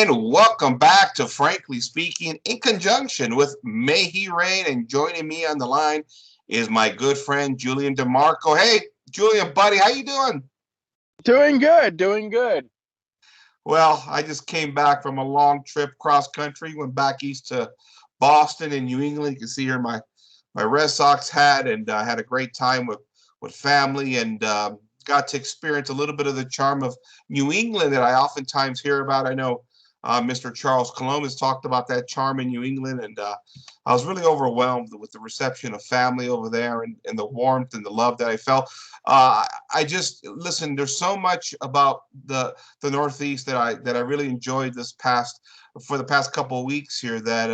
And welcome back to Frankly Speaking in conjunction with May He Rain. And joining me on the line is my good friend Julian DeMarco. Hey, Julian, buddy, how you doing? Doing good, doing good. Well, I just came back from a long trip cross country. Went back east to Boston and New England. You can see here my Red Sox hat, and I had a great time with family and got to experience a little bit of the charm of New England that I oftentimes hear about. I know Mr. Charles Columbus talked about that charm in New England, and I was really overwhelmed with the reception of family over there and the warmth and the love that I felt. I just listen. There's so much about the Northeast that I really enjoyed for the past couple of weeks here. That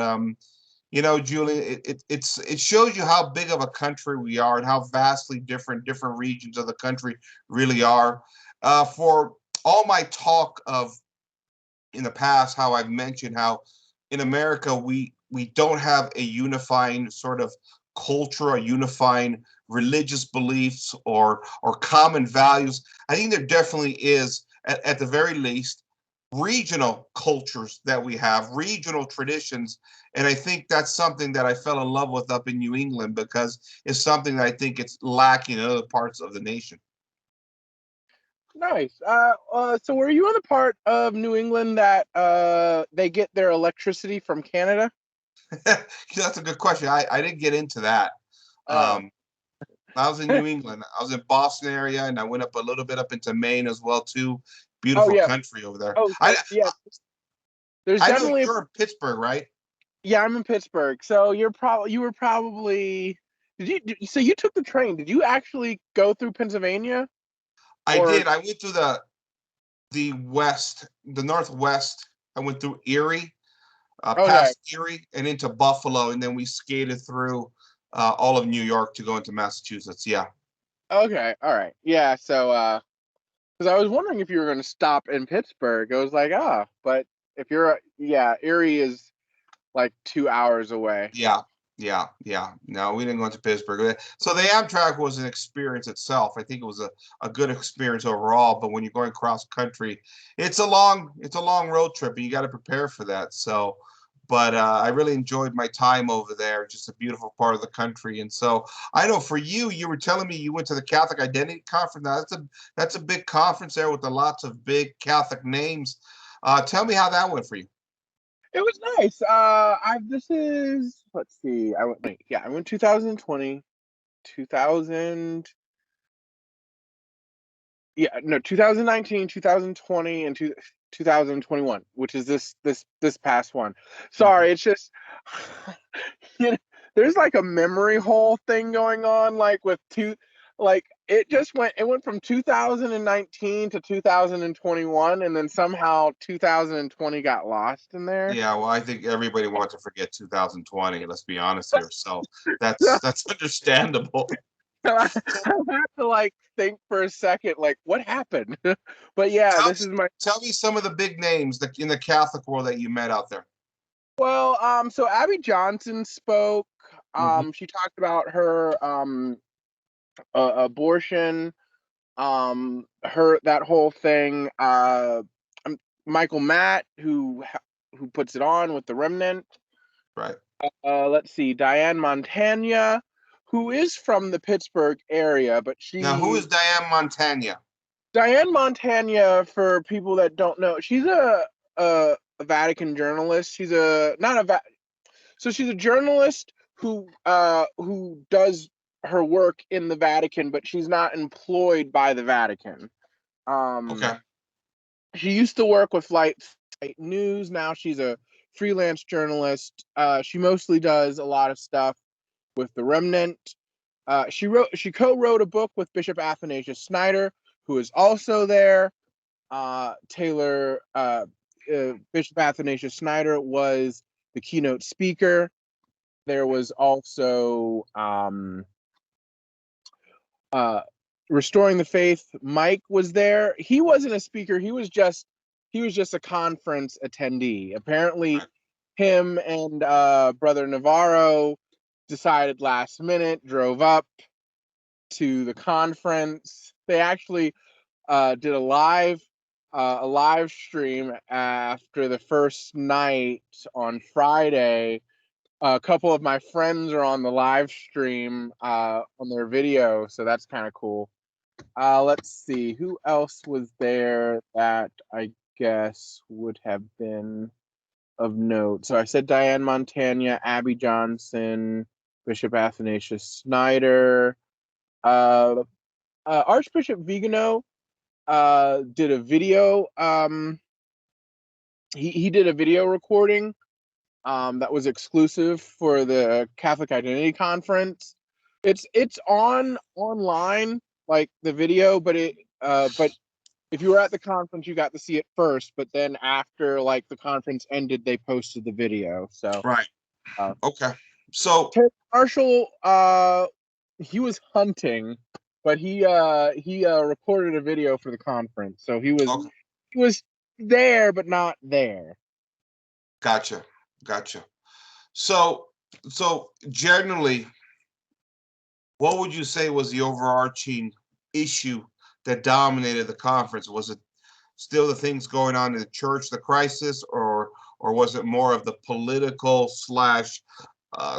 Julian, it shows you how big of a country we are and how vastly different regions of the country really are. For all my talk of in the past, how I've mentioned how in America we don't have a unifying sort of culture, a unifying religious beliefs or common values. I think there definitely is, at the very least, regional cultures that we have, regional traditions. And I think that's something that I fell in love with up in New England because it's something that I think it's lacking in other parts of the nation. Nice. So were you in the part of New England that they get their electricity from Canada? That's a good question. I didn't get into that. Oh. Um, I was in New England. I was in Boston area, and I went up a little bit up into Maine as well too. Oh Beautiful yeah. country over there. Oh, I so yeah. There's I know definitely you're in Pittsburgh, right? yeah. I'm in Pittsburgh, so you were probably so you took the train? Did you actually go through Pennsylvania I or? did. I went through the northwest. I went through Erie, Okay. past Erie, and into Buffalo, and then we skated through all of New York to go into Massachusetts. Yeah. Okay. All right. Yeah. So because I was wondering if you were going to stop in Pittsburgh. I was like, but if you're, yeah, Erie is like 2 hours away. Yeah. No, we didn't go into Pittsburgh. So the Amtrak was an experience itself. I think it was a good experience overall. But when you're going cross country, it's a long road trip, and you got to prepare for that. So, but I really enjoyed my time over there. Just a beautiful part of the country. And so I know for you, you were telling me you went to the Catholic Identity Conference. Now that's a big conference there with lots of big Catholic names. Tell me how that went for you. It was nice. This is, let's see, I went 2020, 2000, yeah, no, 2019, 2020, and 2021, which is this past one. Mhm. Sorry, it's just, you know, there's like a memory hole thing going on, like with like it went from 2019 to 2021, and then somehow 2020 got lost in there. Yeah, well, I think everybody wants to forget 2020. Let's be honest here. So that's understandable. I have to like think for a second, like what happened? But yeah, Tell this me, is my tell me some of the big names that in the Catholic world that you met out there. well. So Abby Johnson spoke. Hmm. She talked about her abortion. Her that whole thing. Michael Matt, who puts it on with the Remnant. Right. Let's see, Diane Montagna, who is from the Pittsburgh area, but Now, who is Diane Montagna? Diane Montagna, for people that don't know, she's a Vatican journalist. She's a not a va- so she's a journalist who does her work in the Vatican, but she's not employed by the Vatican. Um, Okay. she used to work with Flight News. Now she's a freelance journalist. She mostly does a lot of stuff with the Remnant. She co-wrote a book with Bishop Athanasius Snyder, who is also there. Taylor Bishop Athanasius Snyder was the keynote speaker. There was also uh, Restoring the Faith. Mike was there. He wasn't a speaker. He was just a conference attendee. Apparently, Right. him and Brother Navarro decided last minute, drove up to the conference. They actually did a live a live stream after the first night on Friday. A couple of my friends are on the live stream on their video, so that's kind of cool. Let's see, who else was there that I guess would have been of note. So I said Diane Montagna, Abby Johnson, Bishop Athanasius Snyder, Archbishop Vigano did a video. He did a video recording that was exclusive for the Catholic Identity Conference. It's online, like the video, but if you were at the conference, you got to see it first. But then after like the conference ended, they posted the video. So Right. uh, Okay. So Terry Marshall, he was hunting, but he recorded a video for the conference, so okay, he was there but not there. gotcha, gotcha. So generally, what would you say was the overarching issue that dominated the conference? Was it still the things going on in the church, the crisis, or was it more of the political slash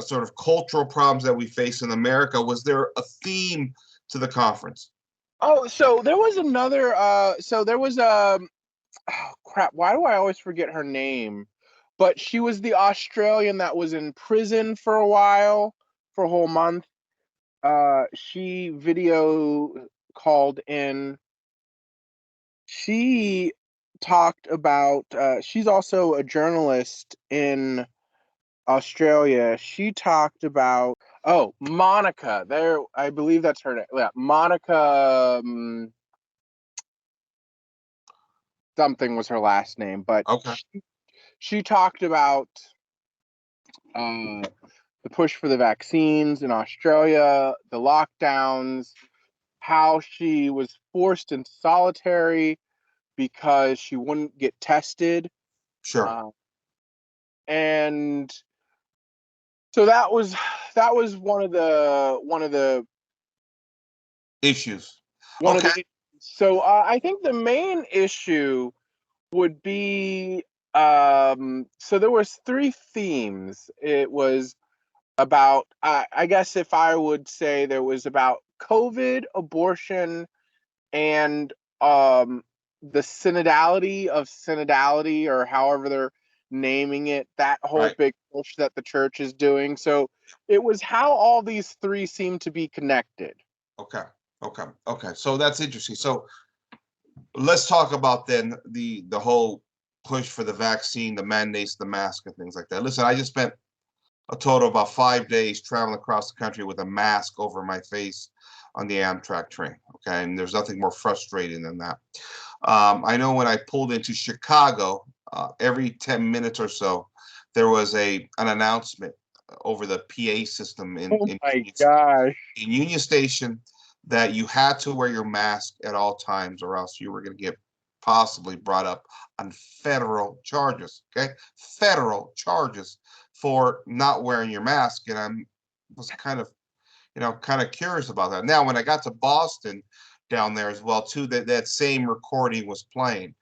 sort of cultural problems that we face in America? Was there a theme to the conference? Oh, so there was another. So there was oh crap. Why do I always forget her name? But she was the Australian that was in prison for a while, for a whole month. She video called in. She talked about. She's also a journalist in Australia. She talked about. Oh, Monica. There, I believe that's her name. Yeah, Monica. Something was her last name, but Okay, she talked about uh, the push for the vaccines in Australia, the lockdowns, how she was forced into solitary because she wouldn't get tested, sure. uh, and so that was Issues. one of Okay, the. So I think the main issue would be so there was three themes. It was about I guess if I would say there was about COVID, abortion, and um the synodality or however they're naming it, that whole right. big push that the church is doing. So it was how all these three seem to be connected. Okay, okay. So that's interesting. So let's talk about then the whole push for the vaccine, the mandates, the mask, and things like that. Listen, I just spent a total of about 5 days traveling across the country with a mask over my face on the Amtrak train. Okay, and there's nothing more frustrating than that. I know when I pulled into Chicago, every 10 minutes or so, there was an announcement over the PA system Oh my gosh. in Union Station that you had to wear your mask at all times, or else you were going to get possibly brought up on federal charges. Okay, federal charges for not wearing your mask, and was kind of kind of curious about that. Now, when I got to Boston down there as well, too, that same recording was playing.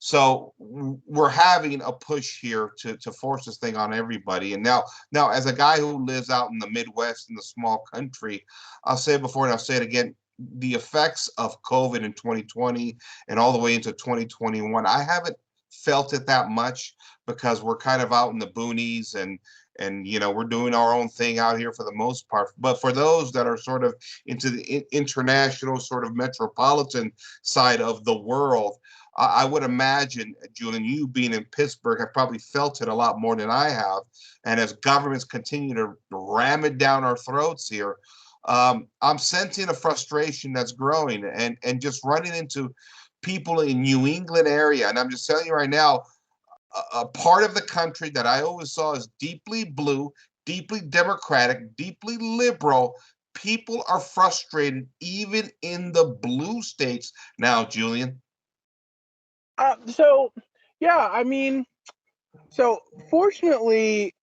So we're having a push here to force this thing on everybody. And now, as a guy who lives out in the Midwest in the small country, I'll say it before and I'll say it again. The effects of COVID in 2020 and all the way into 2021, I haven't felt it that much because we're kind of out in the boonies and we're doing our own thing out here for the most part. But for those that are sort of into the international sort of metropolitan side of the world, I would imagine, Julian, you being in Pittsburgh have probably felt it a lot more than I have. And as governments continue to ram it down our throats here, I'm sensing a frustration that's growing and just running into people in New England area. And I'm just telling you right now, a part of the country that I always saw as deeply blue, deeply democratic, deeply liberal. People are frustrated even in the blue states now, Julian. So yeah, I mean, so fortunately,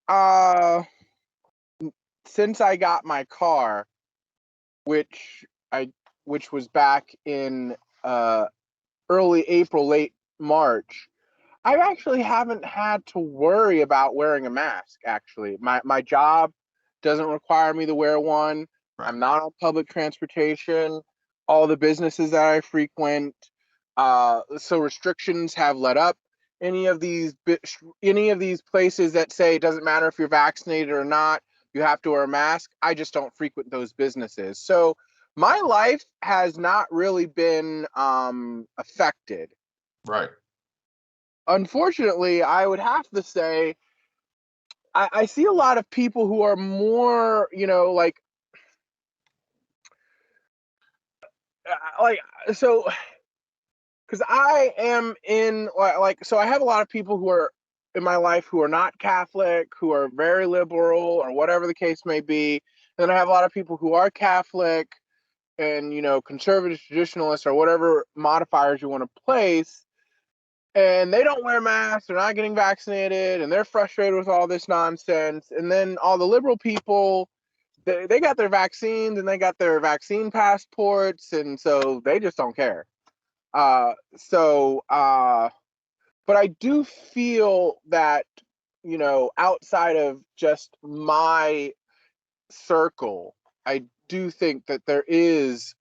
since I got my car, which I which was back in uh early April, late March, I actually haven't had to worry about wearing a mask, actually. My job doesn't require me to wear one. Right. I'm not on public transportation. All the businesses that I frequent, so restrictions have let up. Any of these places that say it doesn't matter if you're vaccinated or not, you have to wear a mask. I just don't frequent those businesses. So my life has not really been affected. Right. Unfortunately, I would have to say I see a lot of people who are more, like so because I am in so I have a lot of people who are in my life who are not Catholic, who are very liberal or whatever the case may be. And then I have a lot of people who are Catholic and conservative traditionalists or whatever modifiers you want to place, and they don't wear masks, they're not getting vaccinated, and they're frustrated with all this nonsense. And then all the liberal people, they got their vaccines and they got their vaccine passports, and so they just don't care. But I do feel that, outside of just my circle, I do think that there is,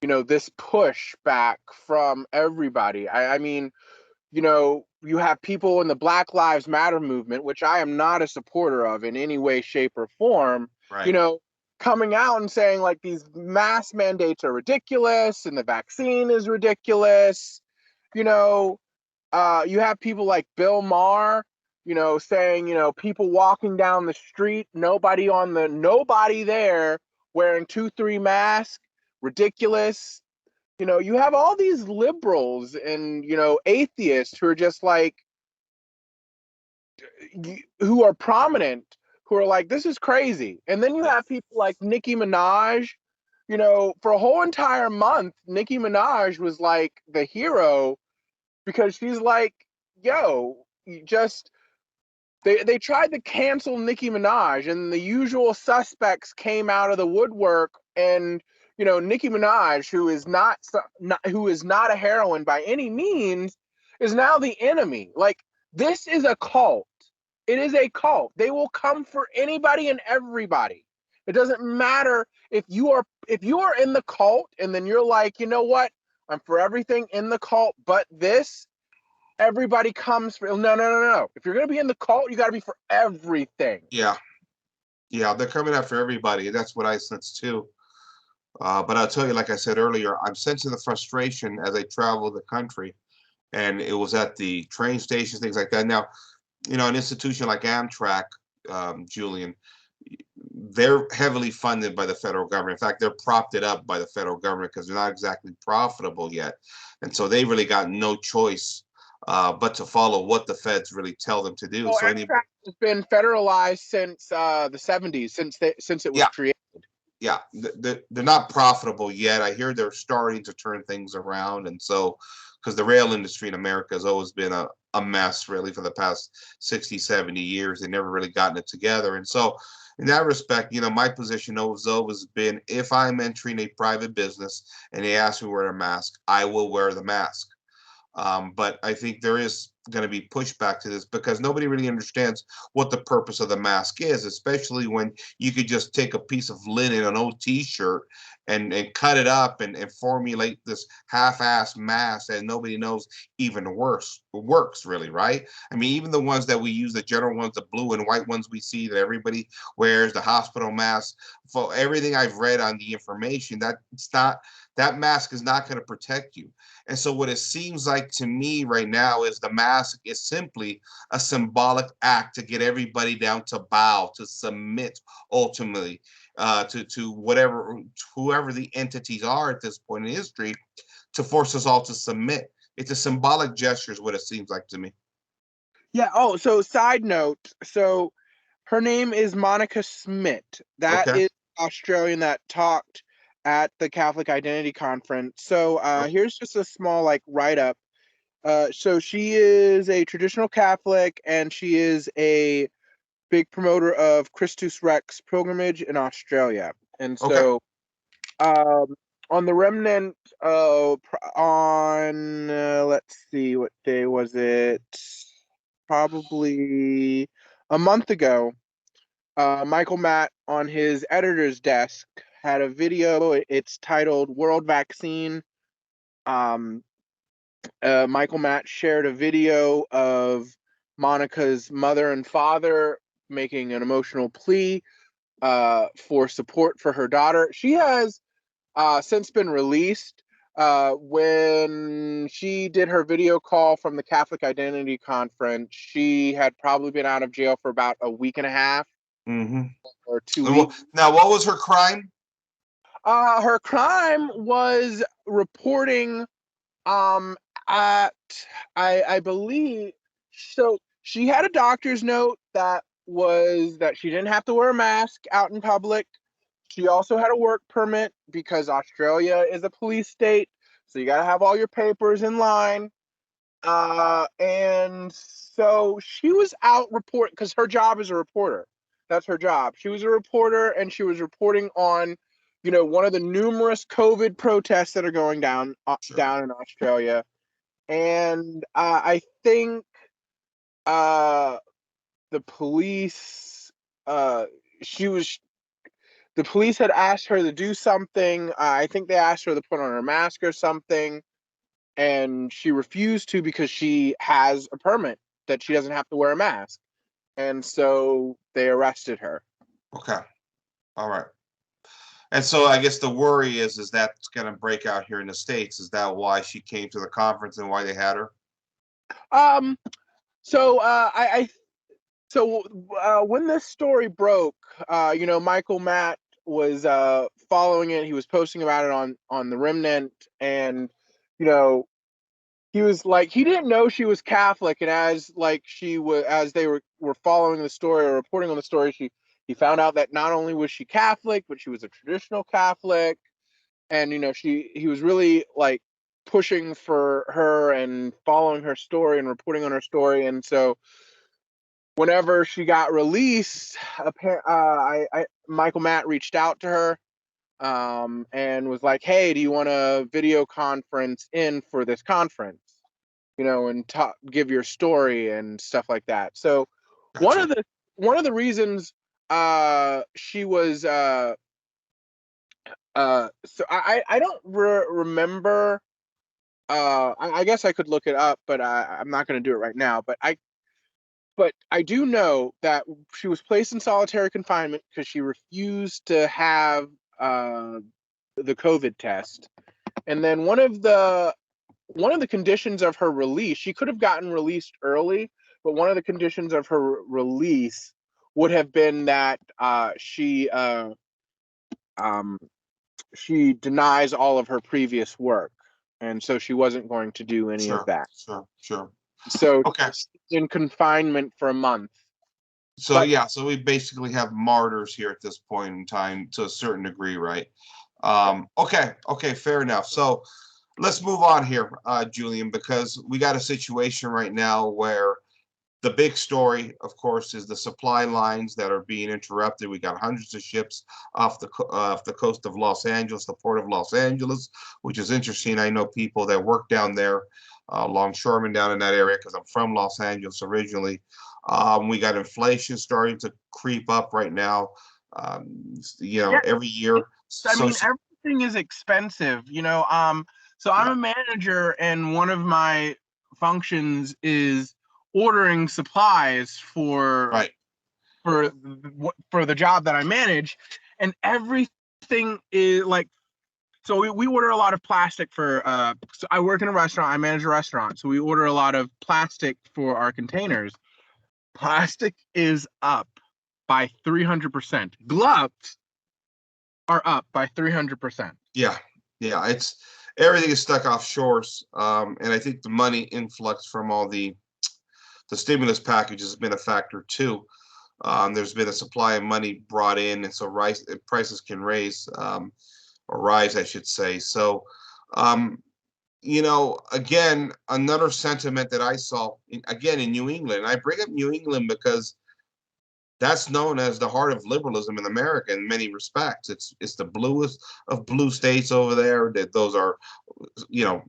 this pushback from everybody. I mean, you have people in the Black Lives Matter movement, which I am not a supporter of in any way, shape, or form, you Right. know, coming out and saying like these mask mandates are ridiculous and the vaccine is ridiculous. You know, you have people like Bill Maher, saying, people walking down the street, nobody there wearing 2, 3 masks, ridiculous. You have all these liberals and atheists who are just like who are prominent, who are like, this is crazy. And then you have people like Nicki Minaj. For a whole entire month, Nicki Minaj was like the hero because she's like, yo, you just they tried to cancel Nicki Minaj, and the usual suspects came out of the woodwork. And Nicki Minaj, who is not a heroine by any means, is now the enemy. Like, this is a cult. It is a cult. They will come for anybody and everybody. It doesn't matter if you are in the cult and then you're like, you know what? I'm for everything in the cult, but this everybody comes for. No, no, no, no. If you're gonna be in the cult, you got to be for everything. Yeah. Yeah. They're coming after everybody. That's what I sense too. But I'll tell you, like I said earlier, I'm sensing the frustration as I travel the country, and it was at the train stations, things like that. Now, an institution like Amtrak, Julian, they're heavily funded by the federal government. In fact, they're propped it up by the federal government because they're not exactly profitable yet. And so they really got no choice but to follow what the feds really tell them to do. Oh, So Amtrak has been federalized since the '70s, since it was yeah, created. yeah, they're not profitable yet. I hear they're starting to turn things around. And so, because the rail industry in America has always been a mess really for the past 60, 70 years. They never really gotten it together. And so in that respect, my position always been, if I'm entering a private business and they ask me to wear a mask, I will wear the mask. But I think there is going to be pushback to this because nobody really understands what the purpose of the mask is, especially when you could just take a piece of linen, an old t-shirt, and cut it up and formulate this half-ass mask that nobody knows even works really, right? I mean, even the ones that we use, the general ones, the blue and white ones we see that everybody wears, the hospital mask, for everything I've read on the information, that mask is not going to protect you. And so what it seems like to me right now is the mask is simply a symbolic act to get everybody down to bow, to submit ultimately to whoever the entities are at this point in history, to force us all to submit. It's a symbolic gesture is what it seems like to me. Yeah. Oh, so side note. So her name is Monica Smith. That Okay. is Australian that talked at the Catholic Identity Conference. So Oh, here's just a small like write up. So she is a traditional Catholic, and she is a big promoter of Christus Rex pilgrimage in Australia. And okay. so, um, on the remnant, on let's see, what day was it? Probably a month ago. Michael Matt on his editor's desk had a video. It's titled "World Vaccine." Um, Michael Matt shared a video of Monica's mother and father making an emotional plea for support for her daughter. She has since been released. When she did her video call from the Catholic Identity Conference, she had probably been out of jail for about a week and a half Mm-hmm. or 2 weeks. Now, what was her crime? Her crime was reporting um at I believe so she had a doctor's note that was that she didn't have to wear a mask out in public. She also had a work permit because Australia is a police state, so you got to have all your papers in line. And so she was out report because her job is a reporter. That's her job. She was a reporter and she was reporting on, one of the numerous COVID protests that are going down Sure. down in Australia. And I think uh, the police, uh, she was the police had asked her to do something. I think they asked her to put on her mask or something, and she refused to because she has a permit that she doesn't have to wear a mask. And so they arrested her. Okay. All right. And so I guess the worry is that's going to break out here in the States. Is that why she came to the conference and why they had her? Um, so when this story broke, Michael Matt was following it. He was posting about it on the Remnant, and you know, he was like he didn't know she was Catholic, and as they were following the story or reporting on the story, he found out that not only was she Catholic, but she was a traditional Catholic, and he was really like pushing for her and following her story and reporting on her story, and so whenever she got released, Michael Matt reached out to her and was like, "Hey, do you want a video conference in for this conference? And give your story and stuff like that." So one Gotcha. of the one of the reasons she was so I don't remember. I guess I could look it up, but I'm not going to do it right now. But I do know that she was placed in solitary confinement because she refused to have uh, the COVID test. And then one of the conditions of her release, she could have gotten released early, but one of the conditions of her release would have been that um, she denies all of her previous work, and so she wasn't going to do any of Sure. that. Sure. Sure. So Okay. in confinement for a month. So But yeah, so we basically have martyrs here at this point in time to a certain degree, right? Okay, okay, fair enough. So let's move on here, Julian, because we got a situation right now where the big story, of course, is the supply lines that are being interrupted. We got hundreds of ships off the coast of Los Angeles, the port of Los Angeles, which is interesting. I know people that work down there, longshoremen down in that area, because I'm from Los Angeles originally. We got inflation starting to creep up right now. yeah, Every year. I So mean, everything is expensive. So I'm yeah, a manager, and one of my functions is ordering supplies right, for the job that I manage, and everything is like. So we order a lot of plastic for. So I work in a restaurant. I manage a restaurant, so we order a lot of plastic for our containers. Plastic is up by 300%. Gloves are up by 300%. yeah, yeah. It's everything is stuck offshores, and I think the money influx from all the stimulus package has been a factor too. There's been a supply of money brought in, and so prices can raise or rise, I should say. So, um, again, another sentiment that I saw again in New England. I bring up New England because That's known as the heart of liberalism in America in many respects. It's the bluest of blue states over there. That those are,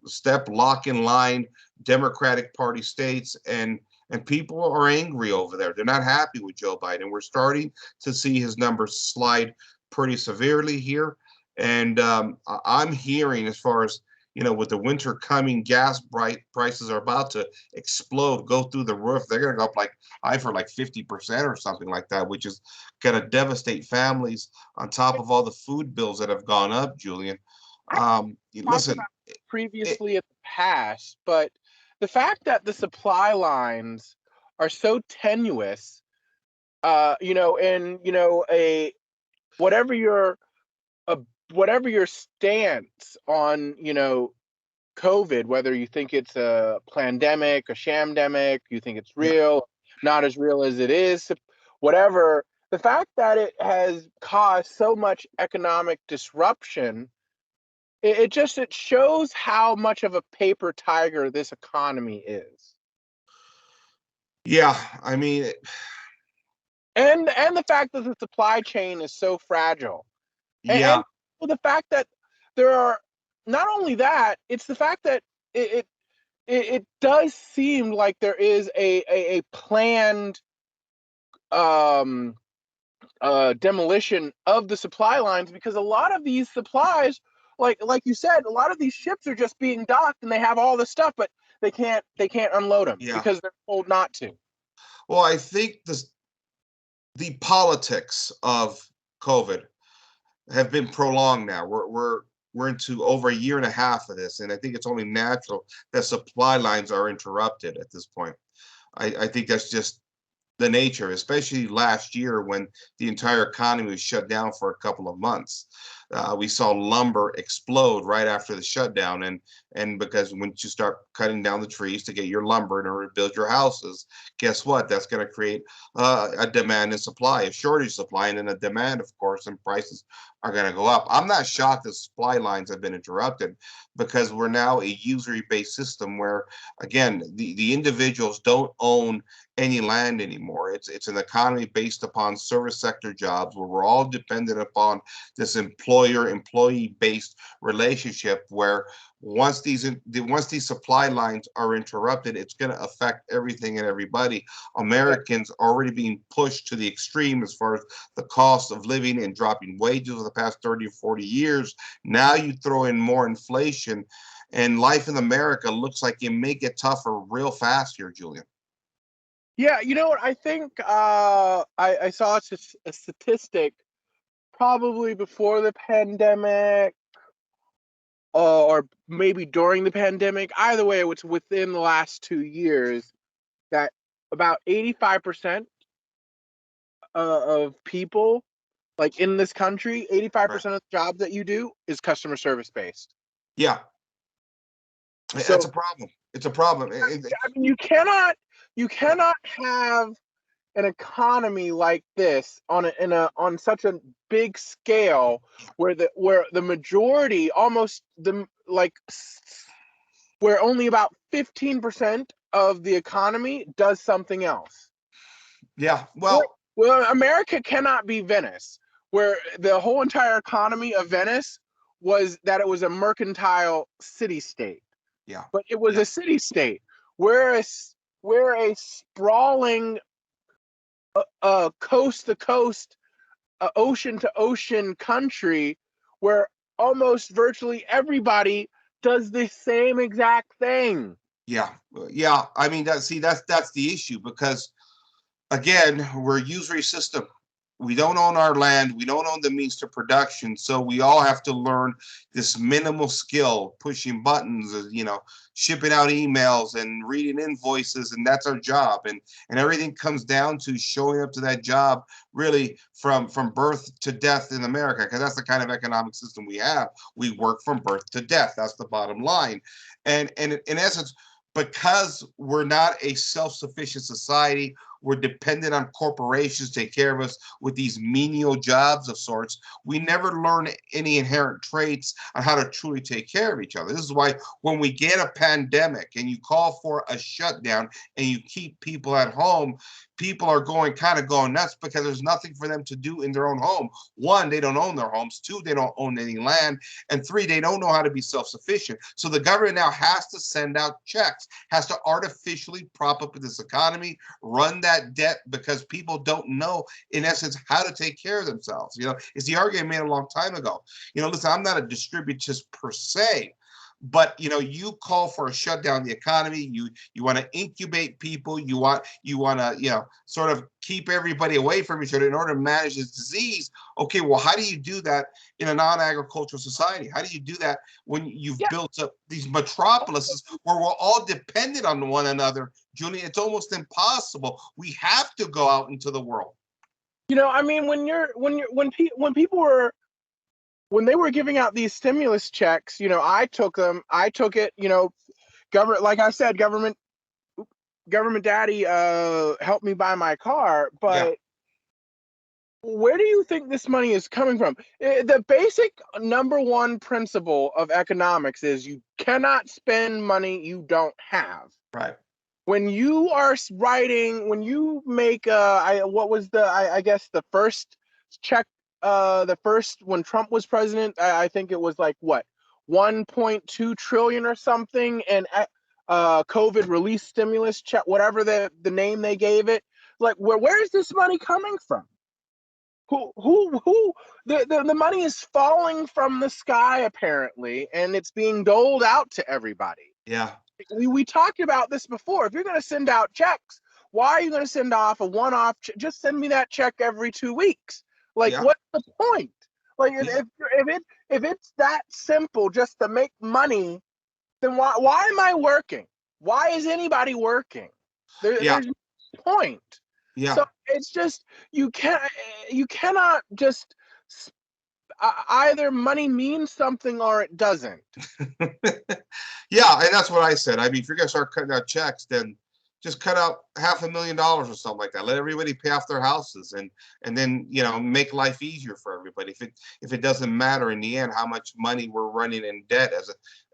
step lock in line Democratic Party states, and people are angry over there. They're not happy with Joe Biden. We're starting to see his numbers slide pretty severely here, and I'm hearing, as far as with the winter coming, gas prices are about to explode, go through the roof. They're going to go up like high for like 50% or something like that, which is going to devastate families on top of all the food bills that have gone up, Julian. I talked Listen, about it, previously in the past, but the fact that the supply lines are so tenuous, and a whatever your a whatever your stance on COVID, whether you think it's a pandemic, a shamdemic, you think it's yeah, real, not as real as it is, whatever, the fact that it has caused so much economic disruption, it shows how much of a paper tiger this economy is. yeah. I mean, And the fact that the supply chain is so fragile. And yeah, the fact that there are, not only that, it's the fact that it it does seem like there is a planned um, demolition of the supply lines, because a lot of these supplies, like you said, a lot of these ships are just being docked and they have all this stuff, but they can't unload them yeah. because they're told not to. Well, I think the politics of COVID have been prolonged now. We're into over a year and a half of this, and I think it's only natural that supply lines are interrupted at this point. I think that's just the nature, especially last year when the entire economy was shut down for a couple of months. We saw lumber explode right after the shutdown, and because when you start cutting down the trees to get your lumber in order to build your houses, guess what? That's going to create a demand and supply, a shortage supply, and then a demand, of course, and prices are going to go up. I'm not shocked that supply lines have been interrupted, because we're now a usury-based system where, again, the individuals don't own any land anymore. It's an economy based upon service sector jobs where we're all dependent upon this employer employee based relationship, where once these supply lines are interrupted, it's going to affect everything and everybody. Americans are already being pushed to the extreme as far as the cost of living and dropping wages over the past 30 or 40 years. Now you throw in more inflation, and life in America looks like it may get tougher real fast here, Julian. Yeah, you know what? I think I saw a statistic probably before the pandemic, or maybe during the pandemic. Either way, it was within the last 2 years that about 85% of people, like in this country, Right. 85% of the jobs that you do is customer service based. Yeah, that's So a problem. It's a problem. I mean, you cannot have an economy like this on such a big scale, where the majority, almost the like where only about 15% of the economy does something else. Yeah, Well, well, well, America cannot be Venice, where the whole entire economy of Venice was that it was a mercantile city state, yeah, but it was yeah, a city state. Where a sprawling coast to coast, ocean to ocean country, where almost virtually everybody does the same exact thing. yeah, yeah. I mean, that's the issue, because again, we're a usury system. We don't own our land. We don't own the means to production. So we all have to learn this minimal skill, pushing buttons, shipping out emails and reading invoices, and that's our job. And everything comes down to showing up to that job, really from birth to death in America, because that's the kind of economic system we have. We work from birth to death. That's the bottom line. And in essence, because we're not a self-sufficient society, we're dependent on corporations to take care of us with these menial jobs of sorts. We never learn any inherent traits on how to truly take care of each other. This is why when we get a pandemic and you call for a shutdown and you keep people at home, people are going nuts because there's nothing for them to do in their own home. One, they don't own their homes. Two, they don't own any land. And three, they don't know how to be self-sufficient. So the government now has to send out checks, has to artificially prop up this economy, run that debt because people don't know, in essence, how to take care of themselves. It's the argument made a long time ago. Listen, I'm not a distributist per se, but you call for a shutdown of the economy. You want to incubate people. You want to sort of keep everybody away from each other in order to manage this disease. Okay, well, how do you do that in a non-agricultural society? How do you do that when you've built up these metropolises where we're all dependent on one another? Julian, it's almost impossible. We have to go out into the world. I mean, when people were, when they were giving out these stimulus checks, I took it, government, like I said, government daddy helped me buy my car, but where do you think this money is coming from? The basic number one principle of economics is you cannot spend money you don't have. Right. When you are writing, when you make I guess the first check, the first, when Trump was president, I think it was like what, 1.2 trillion or something, and COVID relief stimulus check, whatever the name they gave it. Like, where is this money coming from? Who the money is falling from the sky apparently, and it's being doled out to everybody. Yeah. We talked about this before. If you're going to send out checks, why are you going to send off a one-off? Just send me that check every 2 weeks. Like, what's the point? Like, if it's that simple just to make money, then why am I working? Why is anybody working? There's no point. Yeah. So it's just, you cannot just either money means something or it doesn't. Yeah, and that's what I said. I mean, if you're gonna start cutting out checks, then just cut out $500,000 or something like that. Let everybody pay off their houses, and then make life easier for everybody. If it doesn't matter in the end how much money we're running in debt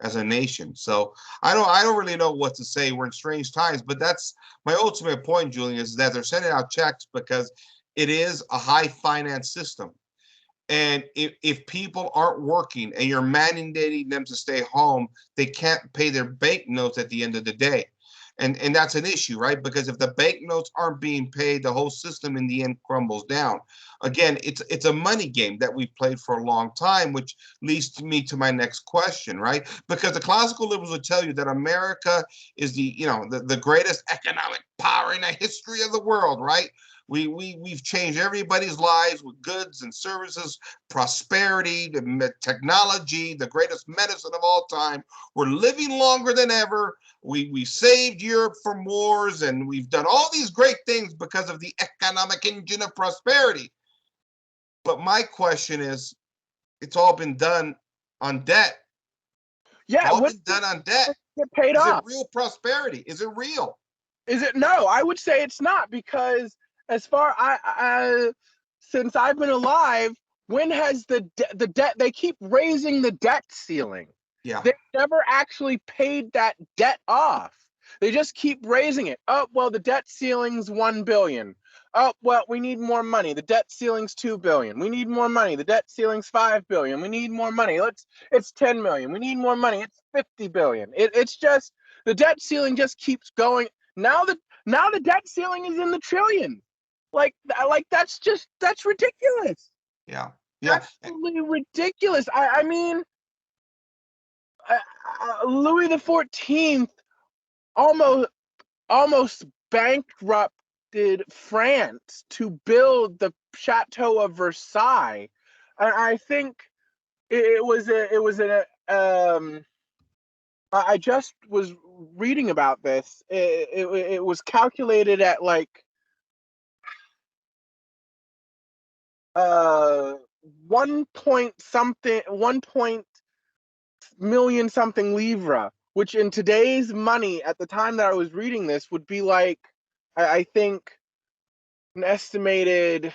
as a nation. So I don't really know what to say. We're in strange times, but that's my ultimate point, Julian, is that they're sending out checks because it is a high finance system. And if people aren't working and you're mandating them to stay home, they can't pay their banknotes at the end of the day. And that's an issue, right? Because if the banknotes aren't being paid, the whole system in the end crumbles down. Again, it's a money game that we've played for a long time, which leads me to my next question, right? Because the classical liberals would tell you that America is the greatest economic power in the history of the world, right? We've changed everybody's lives with goods and services, prosperity, the technology, the greatest medicine of all time. We're living longer than ever. We saved Europe from wars, and we've done all these great things because of the economic engine of prosperity. But my question is, it's all been done on debt. Yeah, all been done on debt. Get paid off. Is it real prosperity? Is it real? Is it? No, I would say it's not, because as far since I've been alive, when has the debt? They keep raising the debt ceiling. Yeah. They never actually paid that debt off. They just keep raising it. Oh, well, the debt ceiling's 1 billion. Oh, well, we need more money. The debt ceiling's 2 billion. We need more money. The debt ceiling's 5 billion. We need more money. It's 10 million. We need more money. It's 50 billion. It's just, the debt ceiling just keeps going. Now the debt ceiling is in the trillion. Like that's ridiculous. Yeah. Absolutely ridiculous. I mean, Louis XIV almost bankrupted France to build the Chateau of Versailles. I think it was I just was reading about this. It was calculated at like 1 point million something livre, which in today's money at the time that I was reading this would be like, I think an estimated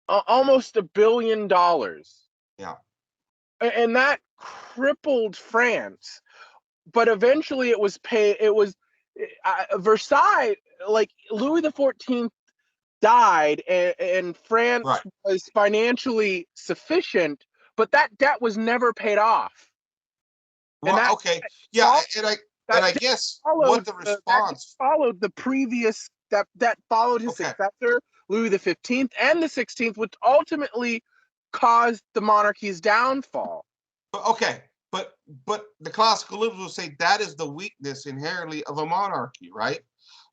almost $1 billion. Yeah. And that crippled France. But eventually it was paid. It was Versailles, like Louis XIV died, and France Right. was financially sufficient, but that debt was never paid off. And Well, okay. Yeah, fol- and that I debt guess what followed the that debt response. followed the previous that followed his Okay. successor, Louis XV and the XVI, which ultimately caused the monarchy's downfall. Okay, but the classical liberals will say that is the weakness inherently of a monarchy, right?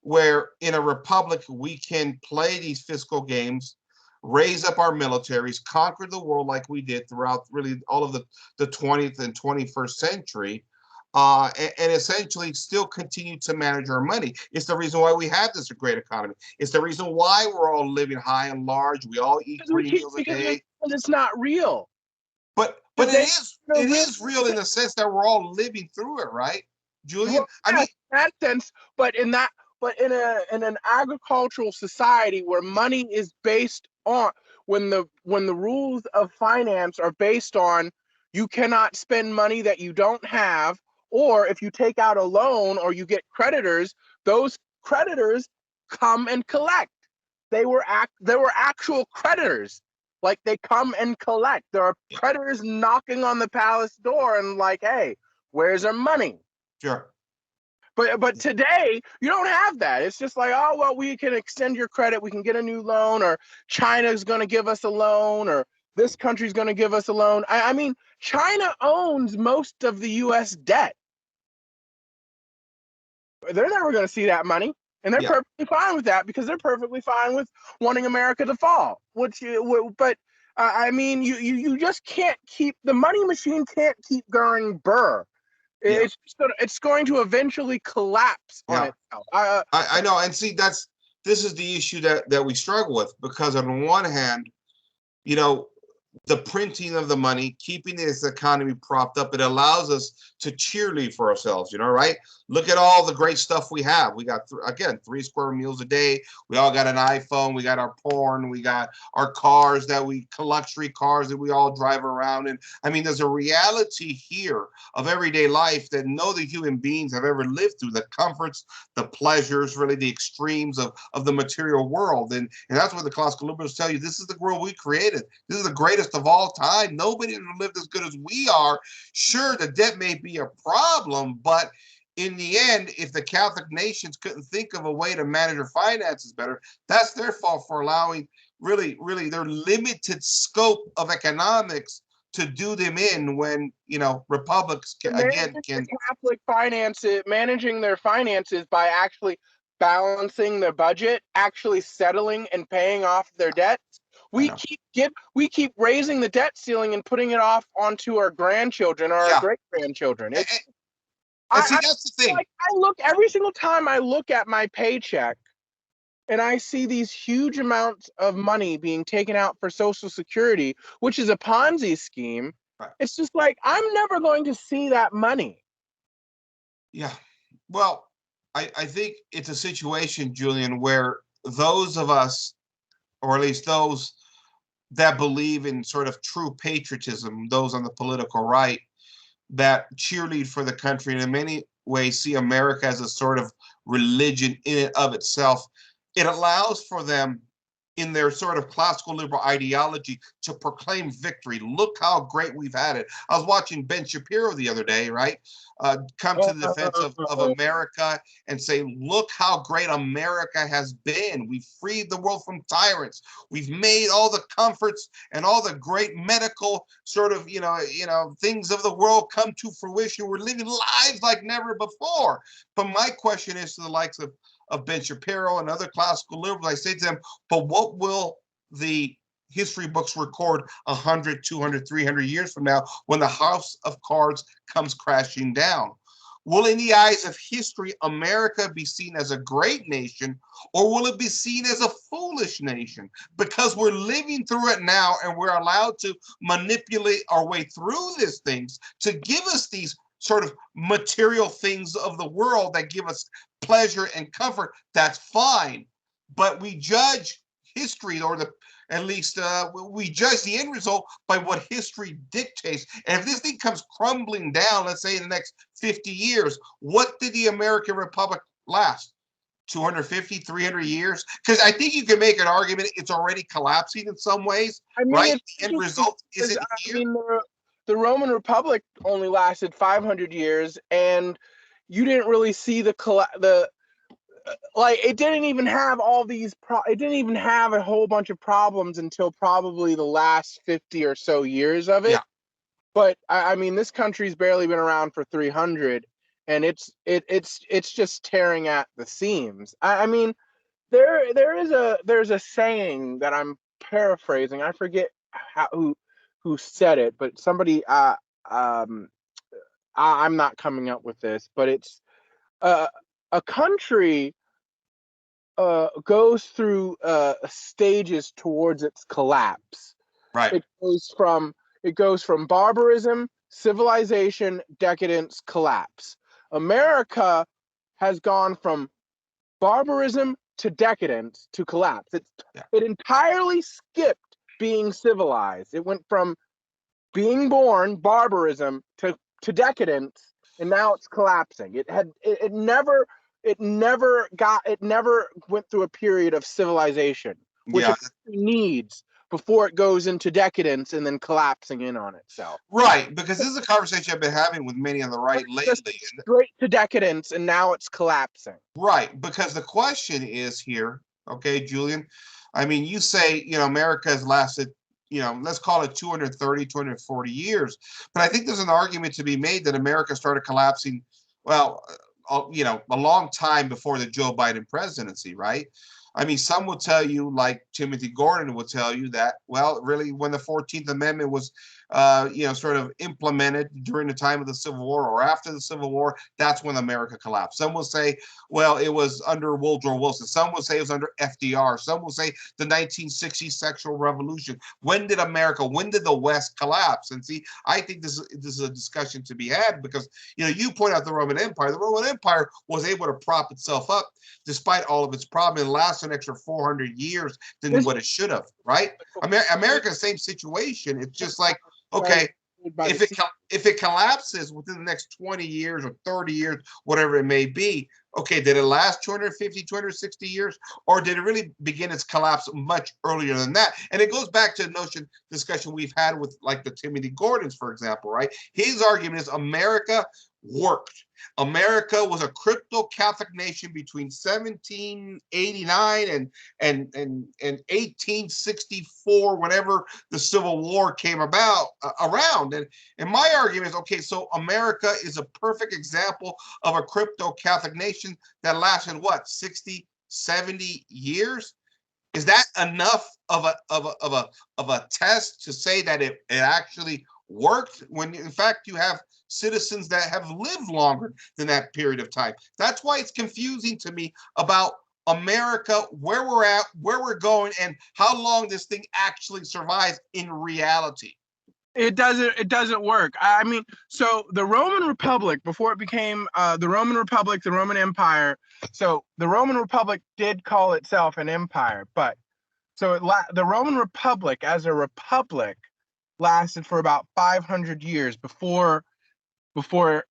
Where in a republic we can play these fiscal games, raise up our militaries, conquer the world like we did throughout really all of the 20th and 21st century, and essentially still continue to manage our money. It's the reason why we have this great economy. It's the reason why we're all living high and large. We all eat We 3 meals a because day. it's not real. But Because it they is are it real. is real in the sense that we're all living through it, right, Julian? Well, I mean, yes, in that sense, but in an agricultural society where money is based on when the rules of finance are based on you cannot spend money that you don't have, or if you take out a loan or you get creditors, those creditors come and collect. They were actual creditors. Like they come and collect. There are yeah, creditors knocking on the palace door and like, hey, where's our money? sure. But today you don't have that. It's just like, oh well, we can extend your credit, we can get a new loan, or China's going to give us a loan, or this country's going to give us a loan. I mean, China owns most of the U.S. debt. They're never going to see that money, and they're Yeah, perfectly fine with that because they're perfectly fine with wanting America to fall. But I mean, you just can't keep the money machine can't keep going burr. yeah, It's going to eventually collapse on yeah. itself. I know, and see, this is the issue that we struggle with because on one hand, you know, the printing of the money, keeping this economy propped up, it allows us to cheerlead for ourselves, right? Look at all the great stuff we have. We got, again, 3 square meals a day. We all got an iPhone. We got our porn. We got our cars luxury cars that we all drive around in. I mean, there's a reality here of everyday life that no other human beings have ever lived through, the comforts, the pleasures, really the extremes of the material world. And that's what the classical liberals tell you. This is the world we created. This is the greatest of all time. Nobody has lived as good as we are. Sure, the debt may be a problem, but in the end, if the Catholic nations couldn't think of a way to manage their finances better, that's their fault for allowing really their limited scope of economics to do them in when republics again managing the can. Catholic finances, managing their finances by actually balancing their budget, actually settling and paying off their debts. I We know. keep raising the debt ceiling and putting it off onto our grandchildren or our Yeah, great grandchildren. and, It's and see I that's the thing. like I look every single time I look at my paycheck and I see these huge amounts of money being taken out for Social Security, which is a Ponzi scheme. Right. It's just like I'm never going to see that money. Yeah. Well, I think it's a situation, Julian, where those of us, or at least those that believe in sort of true patriotism, those on the political right, that cheerlead for the country and in many ways see America as a sort of religion in and of itself, it allows for them in their sort of classical liberal ideology to proclaim victory. Look how great we've had it. I was watching Ben Shapiro the other day, right? Come to the defense of America and say, look how great America has been. We've freed the world from tyrants. We've made all the comforts and all the great medical sort of, things of the world come to fruition. We're living lives like never before. But my question is to the likes of Ben Shapiro and other classical liberals, I say to them, but what will the history books record 100, 200, 300 years from now when the house of cards comes crashing down? Will, in the eyes of history, America be seen as a great nation, or will it be seen as a foolish nation? Because we're living through it now and we're allowed to manipulate our way through these things to give us these sort of material things of the world that give us pleasure and comfort, that's fine. But we judge history, or at least we judge the end result by what history dictates. And if this thing comes crumbling down, let's say in the next 50 years, what did the American Republic last? 250, 300 years? Because I think you can make an argument it's already collapsing in some ways, I mean, right? it's The end result isn't I here. mean, the Roman Republic only lasted 500 years, and you didn't really see the like, it didn't even have all these it didn't even have a whole bunch of problems until probably the last 50 or so years of Yeah. it. But I mean, this country's barely been around for 300, and it's just tearing at the seams. I mean, there's a saying that I'm paraphrasing. I forget who said it, but somebody I'm not coming up with this, but it's a country goes through stages towards its collapse. Right. It goes from barbarism, civilization, decadence, collapse. America has gone from barbarism to decadence to collapse. It entirely skipped being civilized. It went from being born, barbarism, to decadence, and now it's collapsing. It never went through a period of civilization, which Yeah. it needs before it goes into decadence and then collapsing in on itself. Right. Because this is a conversation I've been having with many on the right lately. Straight to decadence, and now it's collapsing. Right. Because the question is here, okay, Julian. I mean, you say, America has lasted, let's call it 230, 240 years. But I think there's an argument to be made that America started collapsing, well, a long time before the Joe Biden presidency, right? I mean, some will tell you, like Timothy Gordon will tell you, that, well, really, when the 14th Amendment was, sort of implemented during the time of the Civil War or after the Civil War, that's when America collapsed. Some will say, well, it was under Woodrow Wilson. Some will say it was under FDR. Some will say the 1960s sexual revolution. When did the West collapse? And see, I think this is a discussion to be had, because, you point out the Roman Empire. The Roman Empire was able to prop itself up despite all of its problems, and last an extra 400 years than what it should have, right? America's same situation. It's just like, okay, if it collapses within the next 20 years or 30 years, whatever it may be, okay, did it last 250, 260 years, or did it really begin its collapse much earlier than that? And it goes back to the discussion we've had with, like, the Timothy Gordons, for example, right? His argument is America worked. America was a crypto Catholic nation between 1789 and 1864, whenever the Civil War came around. And my argument is, okay, so America is a perfect example of a crypto Catholic nation that lasted what, 60, 70 years? Is that enough of a test to say that it actually worked, when in fact you have citizens that have lived longer than that period of time? That's why it's confusing to me about America, where we're at, where we're going, and how long this thing actually survives in reality. It doesn't work. I mean, so the Roman Republic, before it became the Roman Republic, the Roman Empire. So the Roman Republic did call itself an empire, but the Roman Republic as a republic lasted for about 500 years before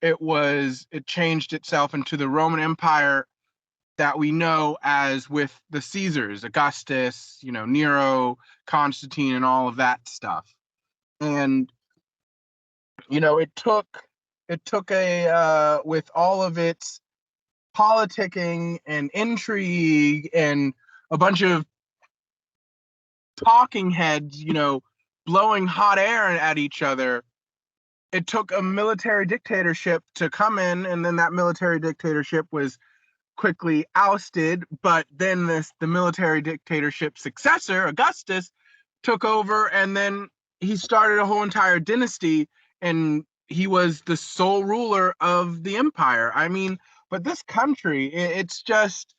it changed itself into the Roman Empire that we know as, with the Caesars, Augustus, Nero, Constantine, and all of that stuff. And it took a with all of its politicking and intrigue and a bunch of talking heads, blowing hot air at each other. It took a military dictatorship to come in, and then that military dictatorship was quickly ousted. But then the military dictatorship successor, Augustus, took over, and then he started a whole entire dynasty, and he was the sole ruler of the empire. I mean, but this country, it's just,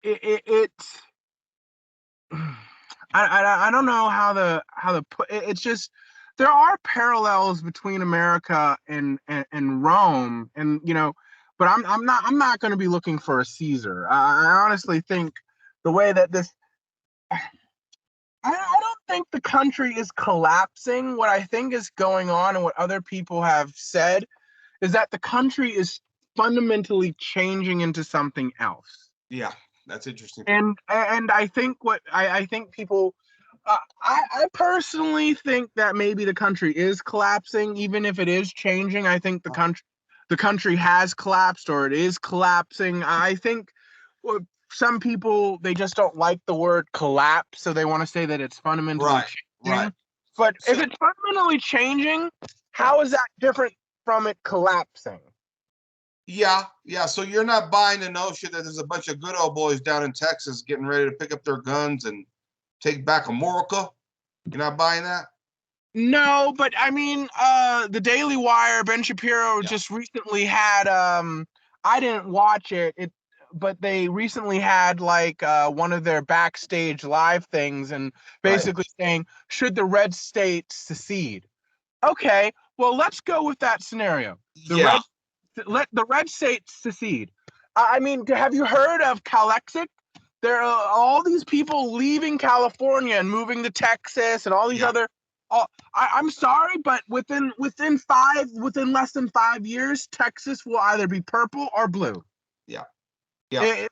it's, I don't know how the put. It's just there are parallels between America and Rome, and but I'm not going to be looking for a Caesar. I honestly think the way that this I don't think the country is collapsing. What I think is going on, and what other people have said, is that the country is fundamentally changing into something else. Yeah, that's interesting. And I think I think people, I personally think that maybe the country is collapsing, even if it is changing. I think the country has collapsed, or it is collapsing. I think some people, they just don't like the word collapse, so they want to say that it's fundamentally Right, right. changing. But if So it's fundamentally changing, how is that different from it collapsing? yeah, yeah. So you're not buying the notion that there's a bunch of good old boys down in Texas getting ready to pick up their guns and take back America. You're not buying that? No, but I mean, the Daily Wire, Ben Shapiro Yeah, just recently had I didn't watch it, but they recently had like one of their backstage live things, and right. basically saying, should the red states secede? Okay, well, let's go with that scenario. The Yeah, red Let the red states secede. I mean, have you heard of Calexic? There are all these people leaving California and moving to Texas and all these yeah, other. I'm sorry, but within less than 5 years, Texas will either be purple or blue. yeah, yeah.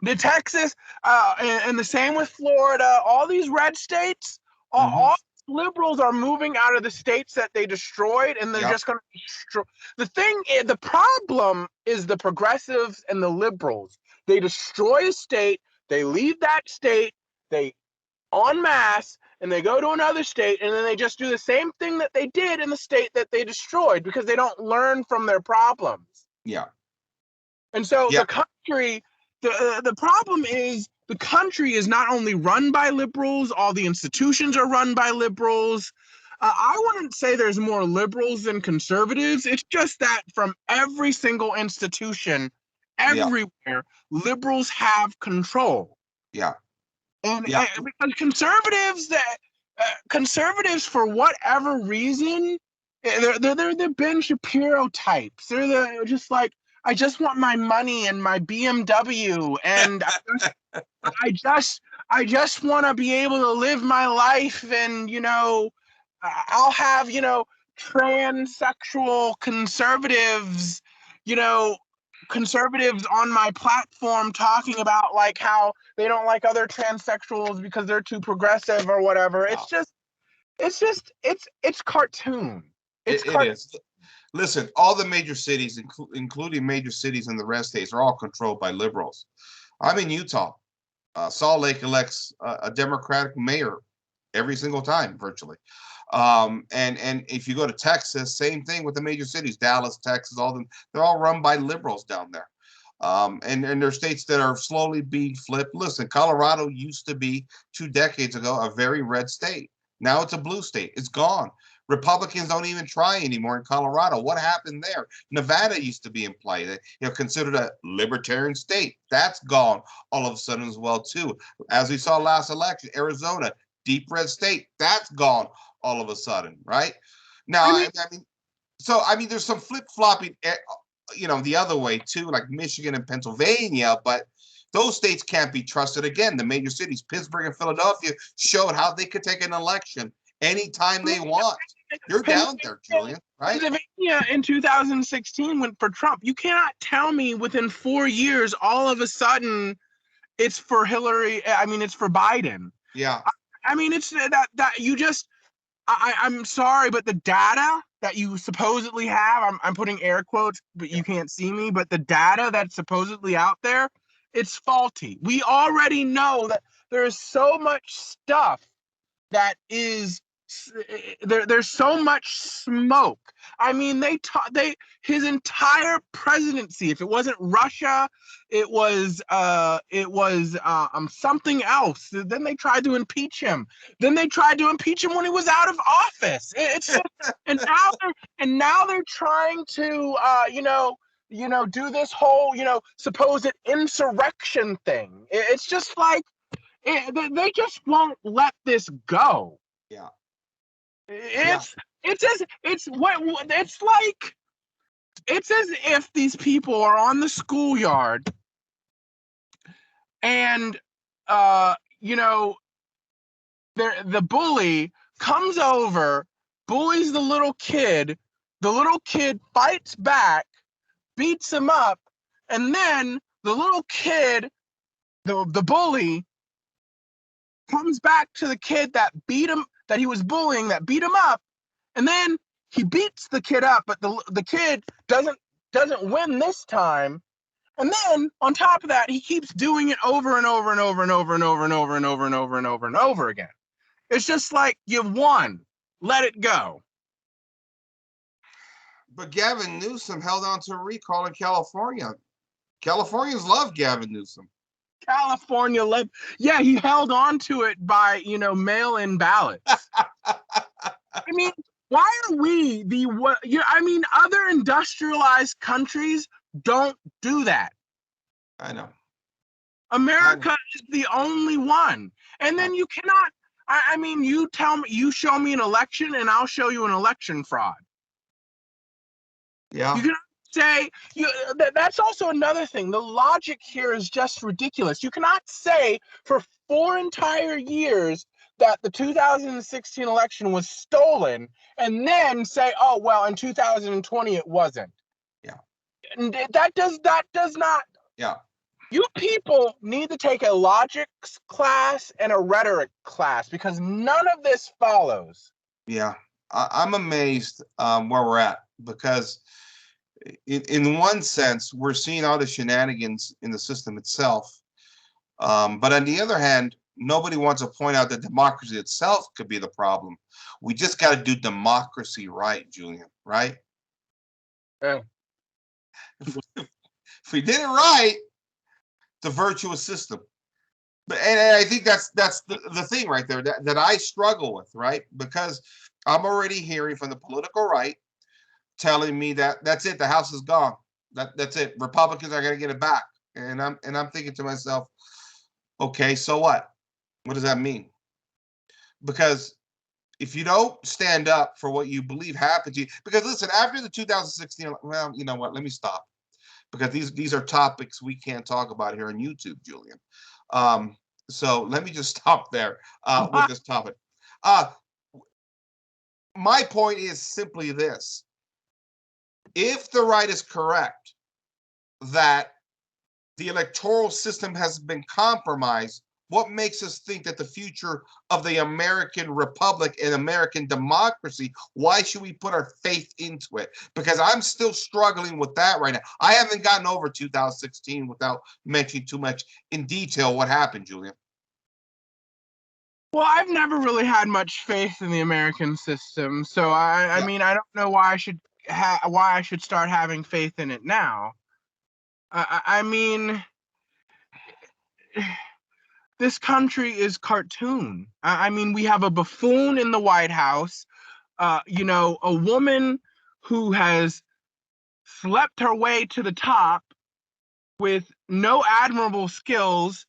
The Texas, and the same with Florida. All these red states, Hmm. all liberals are moving out of the states that they destroyed, and they're Yep. just going to destroy. The problem is the progressives and the liberals. They destroy a state, they leave that state, they en masse, and they go to another state, and then they just do the same thing that they did in the state that they destroyed because they don't learn from their problems. Yeah, And so yeah, the problem is the country is not only run by liberals, all the institutions are run by liberals. I wouldn't say there's more liberals than conservatives. It's just that from every single institution, yeah, everywhere, liberals have control. yeah, yeah. And because conservatives, for whatever reason, they're the Ben Shapiro types. They're the just like, I just want my money and my BMW, and I just I just want to be able to live my life, and I'll have transsexual conservatives, you know conservatives on my platform talking about like how they don't like other transsexuals because they're too progressive or whatever. Wow. It's cartoon. It's It cart. is. Listen, all the major cities, including major cities in the red states, are all controlled by liberals. I'm in Utah. Salt Lake elects a Democratic mayor every single time, virtually. And if you go to Texas, same thing with the major cities, Dallas, Texas, all them, they're all run by liberals down there. And there are states that are slowly being flipped. Listen, Colorado used to be 2 decades ago a very red state. Now it's a blue state. It's gone. Republicans don't even try anymore in Colorado. What happened there? Nevada used to be in play, considered a libertarian state. That's gone all of a sudden as well too. As we saw last election, Arizona, deep red state, that's gone all of a sudden, right? Now, I mean, I mean, there's some flip flopping, the other way too, like Michigan and Pennsylvania, but those states can't be trusted again. The major cities, Pittsburgh and Philadelphia, showed how they could take an election anytime they want. You're down there, Pennsylvania, Julian, right? Pennsylvania in 2016 went for Trump. You cannot tell me within 4 years all of a sudden it's for Hillary. I mean, it's for Biden. Yeah, I mean, it's that you just. I'm sorry, but the data that you supposedly have, I'm putting air quotes, but yeah, you can't see me. But the data that's supposedly out there, it's faulty. We already know that there is so much stuff that is there's so much smoke. I mean, they his entire presidency, if it wasn't Russia, it was something else. Then they tried to impeach him. Then they tried to impeach him when he was out of office. It's just, and now they're trying to do this whole supposed insurrection thing. It's just like they just won't let this go. yeah. Yeah. It's as if these people are on the schoolyard and you know, the bully comes over, bullies the little kid fights back, beats him up, and then the little kid, the bully, comes back to the kid that beat him, that he was bullying, that beat him up, and then he beats the kid up, but the kid doesn't win this time. And then on top of that, he keeps doing it over and over and over and over and over and over and over and over and over and over again. It's just like, you've won. Let it go. But Gavin Newsom held on to a recall in California. Californians love Gavin Newsom. California left. Yeah, he held on to it by, mail-in ballots. I mean, why are we other industrialized countries don't do that. I know. America is the only one. And then you cannot, you show me an election and I'll show you an election fraud. Yeah. You cannot say, that's also another thing. The logic here is just ridiculous. You cannot say for 4 entire years that the 2016 election was stolen and then say, oh, well, in 2020 it wasn't. Yeah. And that does not. Yeah. You people need to take a logic class and a rhetoric class because none of this follows. Yeah. I'm amazed where we're at because in one sense, we're seeing all the shenanigans in the system itself. But on the other hand, nobody wants to point out that democracy itself could be the problem. We just got to do democracy right, Julian, right? Yeah. If we did it right, it's a virtuous system. And I think that's the thing right there that I struggle with, right? Because I'm already hearing from the political right telling me that that's it, the house is gone. That's it. Republicans are going to get it back. And I'm thinking to myself, okay, so what? What does that mean? Because if you don't stand up for what you believe happened to you, because listen, after the 2016, well, you know what? Let me stop because these are topics we can't talk about here on YouTube, Julian. So let me just stop there with this topic. My point is simply this. If the right is correct that the electoral system has been compromised, what makes us think that the future of the American Republic and American democracy, why should we put our faith into it? Because I'm still struggling with that right now. I haven't gotten over 2016 without mentioning too much in detail what happened, Julian. Well, I've never really had much faith in the American system, so I mean, I don't know why I should start having faith in it now. I mean, this country is cartoon. I mean, we have a buffoon in the White House, a woman who has slept her way to the top with no admirable skills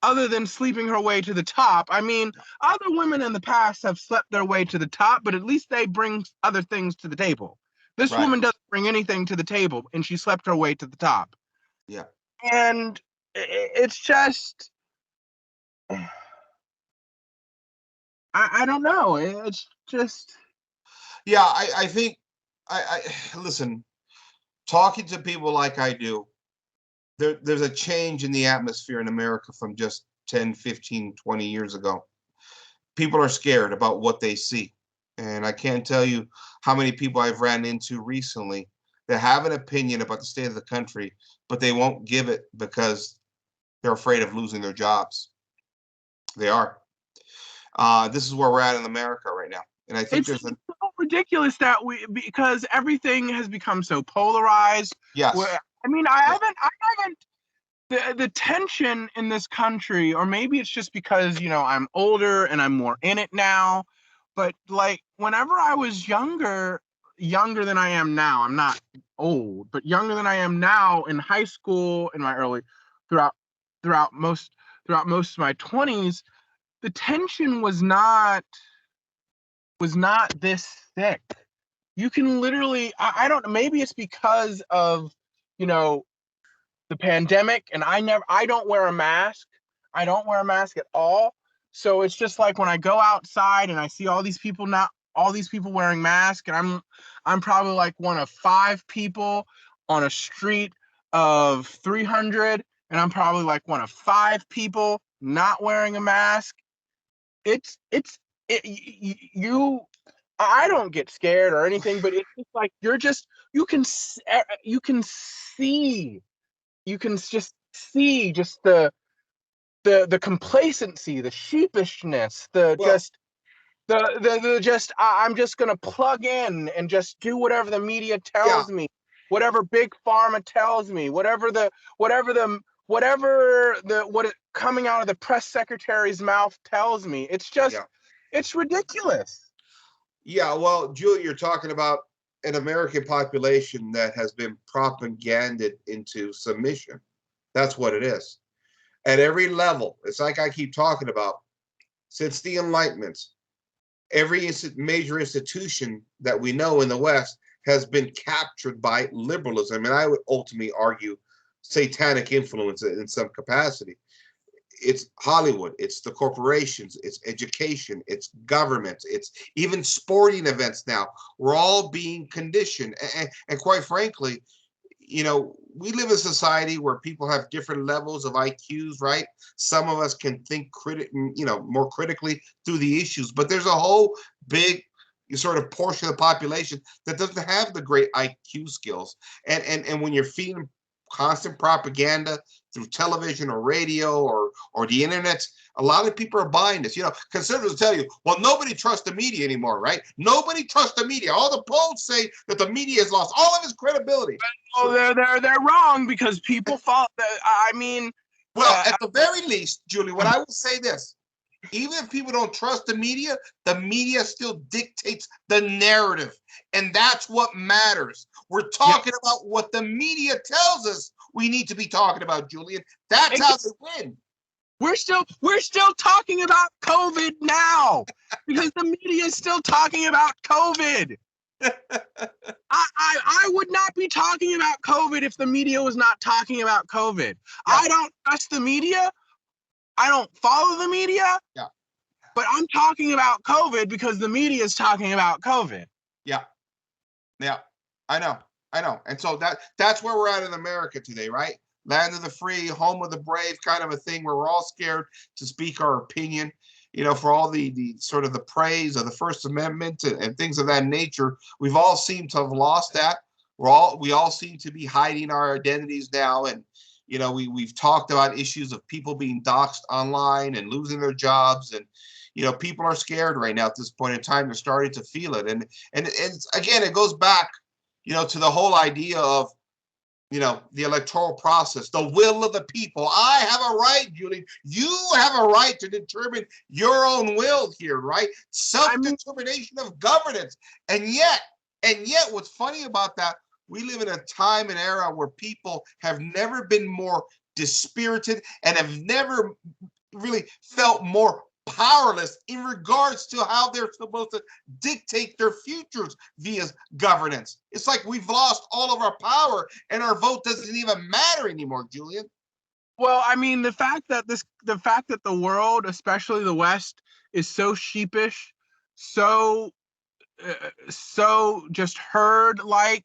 other than sleeping her way to the top. I mean, other women in the past have slept their way to the top, but at least they bring other things to the table. This woman doesn't bring anything to the table, and she slept her way to the top. Yeah. And it's just, I don't know. It's just. Yeah, I think, I listen, talking to people like I do, there's a change in the atmosphere in America from just 10, 15, 20 years ago. People are scared about what they see. And I can't tell you how many people I've ran into recently that have an opinion about the state of the country, but they won't give it because they're afraid of losing their jobs. They are. This is where we're at in America right now. And I think It's so ridiculous that because everything has become so polarized. Yes. I mean, I haven't the tension in this country, or maybe it's just because, I'm older and I'm more in it now. But like whenever I was younger than I am now, I'm not old, but younger than I am now in high school, in my early, throughout most of my 20s, the tension was not was not this thick. You can literally, I don't, maybe it's because of, you know, the pandemic, and I don't wear a mask. I don't wear a mask at all. So it's just like when I go outside and I see all these people wearing masks, and I'm probably like one of 5 people on a street of 300, and I'm probably like one of 5 people not wearing a mask. You, I don't get scared or anything, but it's just like you can you can see you can just see just the complacency, the sheepishness, Well, the just I'm just gonna plug in and just do whatever the media yeah, tells me, whatever big pharma tells me, what coming out of the press secretary's mouth tells me. yeah, It's ridiculous. yeah. Well, Julie, you're talking about an American population that has been propaganded into submission. That's what it is. At every level, it's like I keep talking about since the Enlightenment, every major institution that we know in the West has been captured by liberalism. And I would ultimately argue satanic influence in some capacity. It's Hollywood, it's the corporations, it's education, it's government, it's even sporting events now. We're all being conditioned. And quite frankly, we live in a society where people have different levels of IQs, right? Some of us can think more critically through the issues, but there's a whole big sort of portion of the population that doesn't have the great IQ skills. And when you're feeding constant propaganda through television or radio or the internet, a lot of people are buying this. Conservatives tell you, well, nobody trusts the media anymore, right? Nobody trusts the media. All the polls say that the media has lost all of its credibility. Oh, they're wrong because people follow. I mean, Well, at the very least, Julie, what I will say this: even if people don't trust the media still dictates the narrative, and that's what matters. We're talking about what the media tells us we need to be talking about, Julian. That's how they win. We're still talking about COVID now because the media is still talking about COVID. I would not be talking about COVID if the media was not talking about COVID. Yeah. I don't trust the media. I don't follow the media. Yeah. But I'm talking about COVID because the media is talking about COVID. Yeah. Yeah. I know. And so that's where we're at in America today, right? Land of the free, home of the brave kind of a thing where we're all scared to speak our opinion, for all the sort of the praise of the First Amendment and things of that nature. We've all seemed to have lost that. We all seem to be hiding our identities now. And, we've talked about issues of people being doxxed online and losing their jobs. And, people are scared right now at this point in time. They're starting to feel it. And it's, again, it goes back, to the whole idea of, the electoral process, the will of the people. I have a right, Julie. You have a right to determine your own will here, right? Self-determination of governance. And yet, what's funny about that, we live in a time and era where people have never been more dispirited and have never really felt more powerless in regards to how they're supposed to dictate their futures via governance. It's like we've lost all of our power and our vote doesn't even matter anymore, Julian. Well, I mean, the fact that the world, especially the West, is so sheepish, so just herd like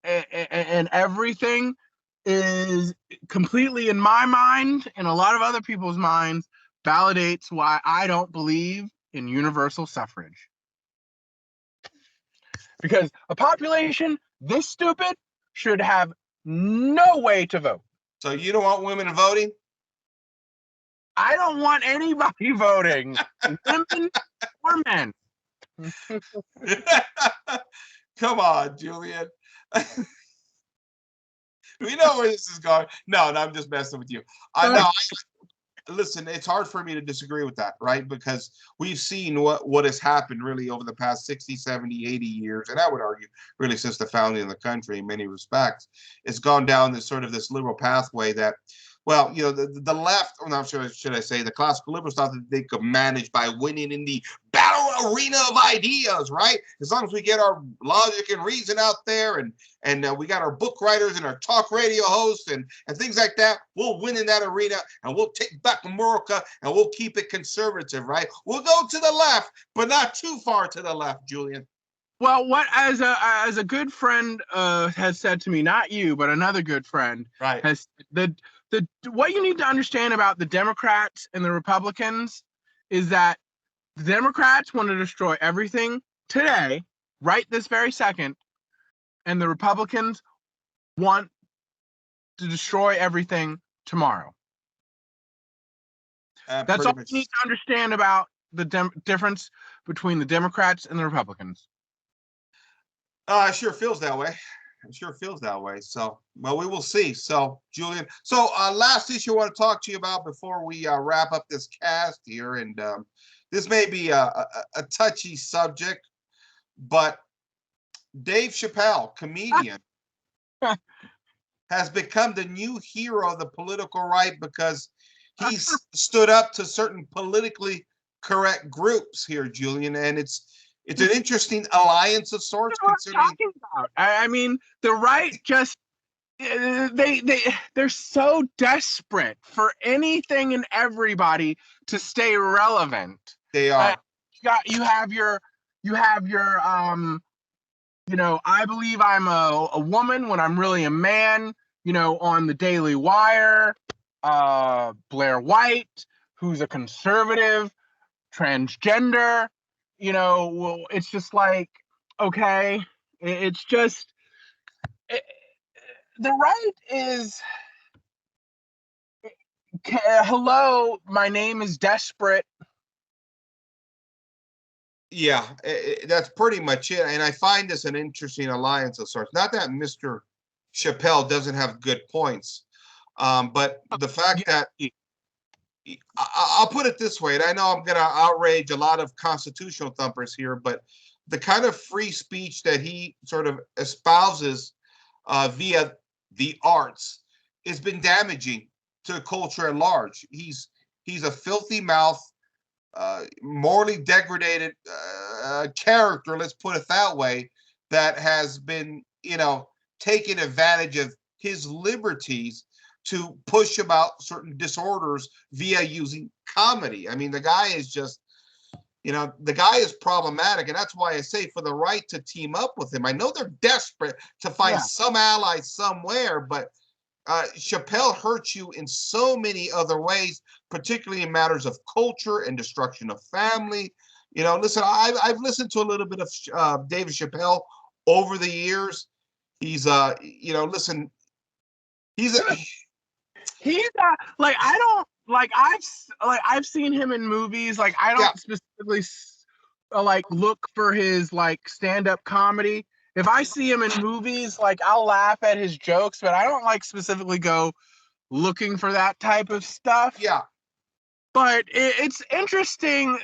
and everything is completely, in my mind and a lot of other people's minds, validates why I don't believe in universal suffrage. Because a population this stupid should have no way to vote. So you don't want women voting? I don't want anybody voting, women or men. Come on, Julian. We know where this is going. No, I'm just messing with you. Listen, it's hard for me to disagree with that, right? Because we've seen what has happened really over the past 60, 70, 80 years, and I would argue really since the founding of the country in many respects. It's gone down this sort of this liberal pathway that, well, the left, or not sure, should I say, the classical liberals thought that they could manage by winning in the battle arena of ideas, right? As long as we get our logic and reason out there, and we got our book writers and our talk radio hosts and things like that, we'll win in that arena, and we'll take back America, and we'll keep it conservative, right? We'll go to the left, but not too far to the left, Julian. Well, what as a good friend has said to me, not you, but another good friend, Right. has the what you need to understand about the Democrats and the Republicans is that the Democrats want to destroy everything today, right this very second, and the Republicans want to destroy everything tomorrow. That's all you need to understand about the difference between the Democrats and the Republicans. It sure feels that way. It sure feels that way. So, well, we will see. So, Julian. So, last issue I want to talk to you about before we wrap up this cast here, and this may be a touchy subject, but Dave Chappelle, comedian, has become the new hero of the political right because he's stood up to certain politically correct groups here, Julian, and it's an interesting alliance of sorts. What I'm talking about. I mean, the right just they're so desperate for anything and everybody to stay relevant. They are. You have your I believe I'm a woman when I'm really a man, on the Daily Wire, Blair White, who's a conservative, transgender, well, it's just like, okay, it's just, the right is, hello, my name is desperate. Yeah, that's pretty much it. And I find this an interesting alliance of sorts. Not that Mr. Chappelle doesn't have good points, but the fact that I'll put it this way, and I know I'm going to outrage a lot of constitutional thumpers here, but the kind of free speech that he sort of espouses via the arts has been damaging to the culture at large. He's a filthy mouth, morally degraded character, let's put it that way, that has been, taking advantage of his liberties to push about certain disorders via using comedy. I mean, the guy is just, the guy is problematic, and that's why I say for the right to team up with him. I know they're desperate to find some allies somewhere, but Chappelle hurts you in so many other ways, particularly in matters of culture and destruction of family. Listen, I've listened to a little bit of David Chappelle over the years. He's, listen, he's like, I don't like, I've seen him in movies. Like, I don't specifically look for his stand-up comedy. If I see him in movies, I'll laugh at his jokes, but I don't specifically go looking for that type of stuff. Yeah. But it's interesting.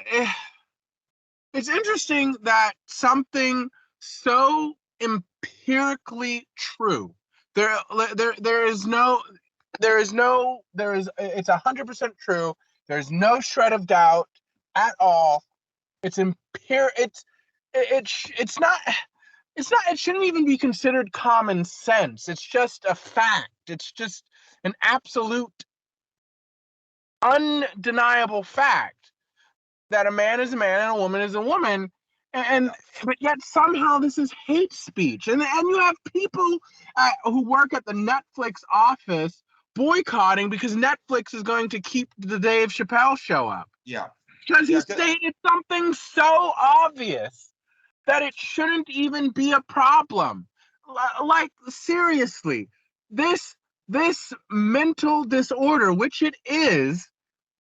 It's interesting that something so empirically true. It's 100% true. There's no shred of doubt at all. It's it shouldn't even be considered common sense. It's just a fact. It's just an absolute undeniable fact that a man is a man and a woman is a woman. But yet somehow this is hate speech. And you have people who work at the Netflix office boycotting because Netflix is going to keep the Dave Chappelle show up. Yeah. Because he stated something so obvious that it shouldn't even be a problem. Seriously, this mental disorder, which it is,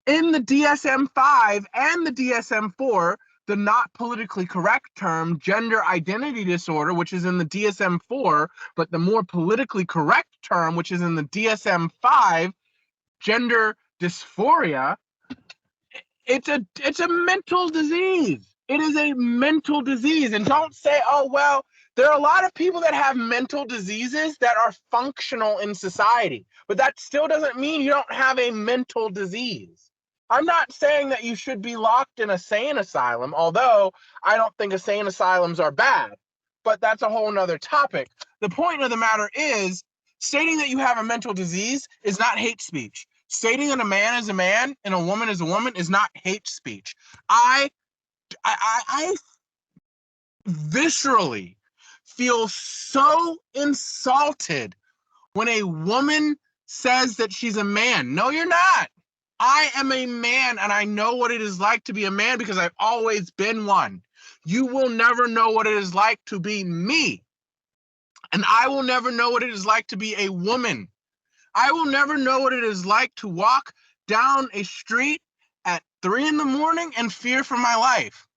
in the DSM-5 and the DSM-4, the not politically correct term, gender identity disorder, which is in the DSM-4, but the more politically correct term, which is in the DSM-5, gender dysphoria, it's a mental disease. It is a mental disease. And don't say, oh, well, There are a lot of people that have mental diseases that are functional in society, but that still doesn't mean you don't have a mental disease. I'm not saying that you should be locked in a sane asylum, although I don't think insane asylums are bad, but that's a whole nother topic. The point of the matter is, stating that you have a mental disease is not hate speech. Stating that a man is a man and a woman is a woman is not hate speech. I viscerally feel so insulted when a woman says that she's a man. No, you're not. I am a man and I know what it is like to be a man because I've always been one. You will never know what it is like to be me. And I will never know what it is like to be a woman. I will never know what it is like to walk down a street at 3 a.m. and fear for my life.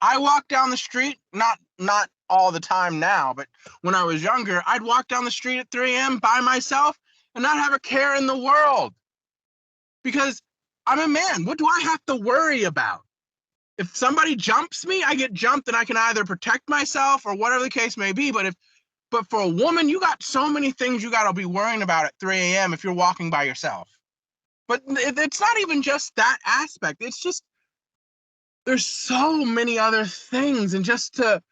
I walk down the street, not all the time now, but when I was younger, I'd walk down the street at 3 a.m. by myself and not have a care in the world because I'm a man. What do I have to worry about? If somebody jumps me, I get jumped and I can either protect myself or whatever the case may be. But for a woman, you got so many things you got to be worrying about at 3 a.m. if you're walking by yourself. But it's not even just that aspect. It's just there's so many other things, and just to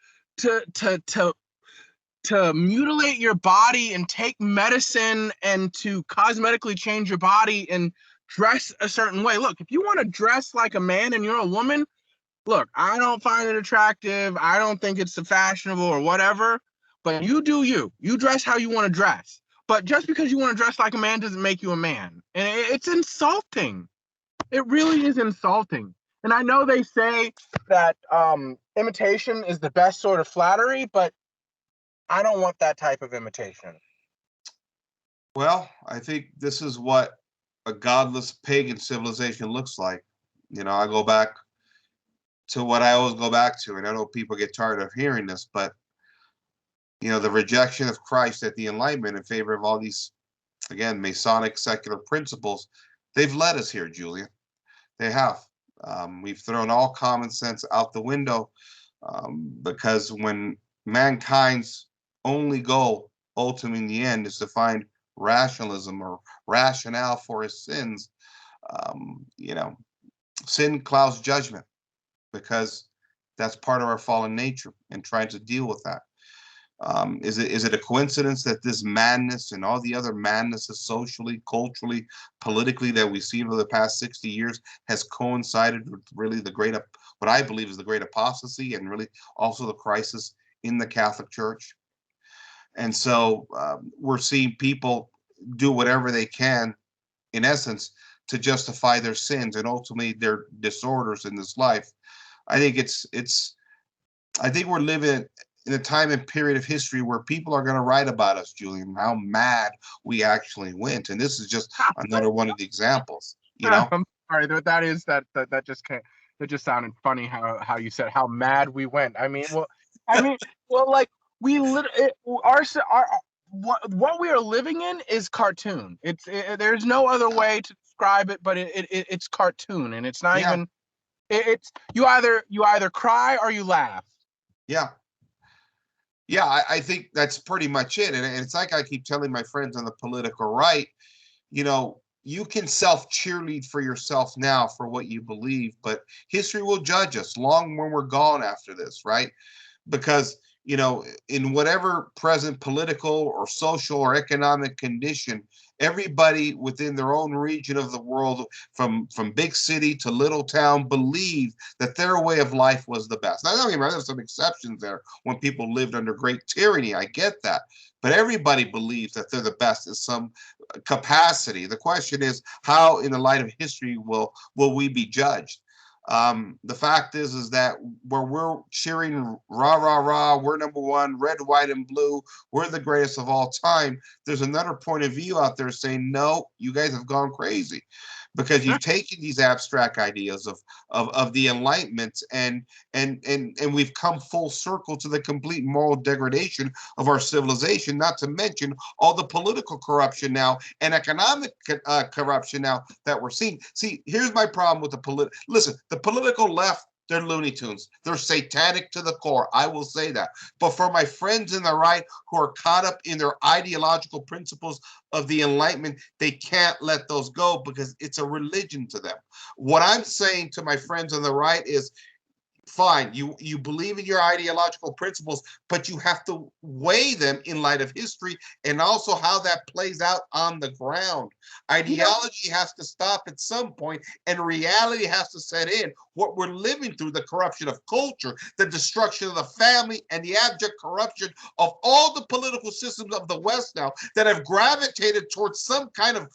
mutilate your body and take medicine and to cosmetically change your body and dress a certain way. Look, if you want to dress like a man and you're a woman, look, I don't find it attractive. I don't think it's fashionable or whatever, but you do you. You dress how you want to dress. But just because you want to dress like a man doesn't make you a man. And it's insulting. It really is insulting. And I know they say that imitation is the best sort of flattery, but I don't want that type of imitation. Well, I think this is what a godless pagan civilization looks like. I go back to what I always go back to, and I know people get tired of hearing this, but the rejection of Christ at the Enlightenment in favor of all these, again, Masonic secular principles, they've led us here, Julian. They have. We've thrown all common sense out the window because when mankind's only goal, ultimately in the end, is to find rationalism or rationale for his sins, sin clouds judgment because that's part of our fallen nature and trying to deal with that. Is it a coincidence that this madness and all the other madnesses socially, culturally, politically that we've seen over the past 60 years has coincided with really what I believe is the great apostasy and really also the crisis in the Catholic Church? And so we're seeing people do whatever they can, in essence, to justify their sins and ultimately their disorders in this life. I think I think we're living in a time and period of history where people are going to write about us, Julian, how mad we actually went. And this is just another one of the examples, I'm sorry, that just sounded funny how you said how mad we went. Like we literally our what we are living in is cartoon. There's no other way to describe it, but it's cartoon, and it's not even. It's you either cry or you laugh. Yeah. Yeah, I think that's pretty much it. And it's like I keep telling my friends on the political right, you can self-cheerlead for yourself now for what you believe, but history will judge us long when we're gone after this, right? Because, in whatever present political or social or economic condition, everybody within their own region of the world, from big city to little town, believed that their way of life was the best. Now, don't get me wrong, there's some exceptions there when people lived under great tyranny. I get that. But everybody believes that they're the best in some capacity. The question is, how, in the light of history, will we be judged? The fact is that where we're cheering rah rah rah, we're number one, red, white, and blue, we're the greatest of all time. There's another point of view out there saying, no, you guys have gone crazy, because you've taken these abstract ideas of the Enlightenment and we've come full circle to the complete moral degradation of our civilization, not to mention all the political corruption now and economic corruption now that we're seeing. See, here's my problem with the political left they're Looney Tunes. They're satanic to the core. I will say that. But for my friends in the right who are caught up in their ideological principles of the Enlightenment, they can't let those go because it's a religion to them. What I'm saying to my friends on the right is, fine, you believe in your ideological principles, but you have to weigh them in light of history and also how that plays out on the ground. Ideology has to stop at some point and reality has to set in. What we're living through, the corruption of culture, the destruction of the family, and the abject corruption of all the political systems of the West now that have gravitated towards some kind of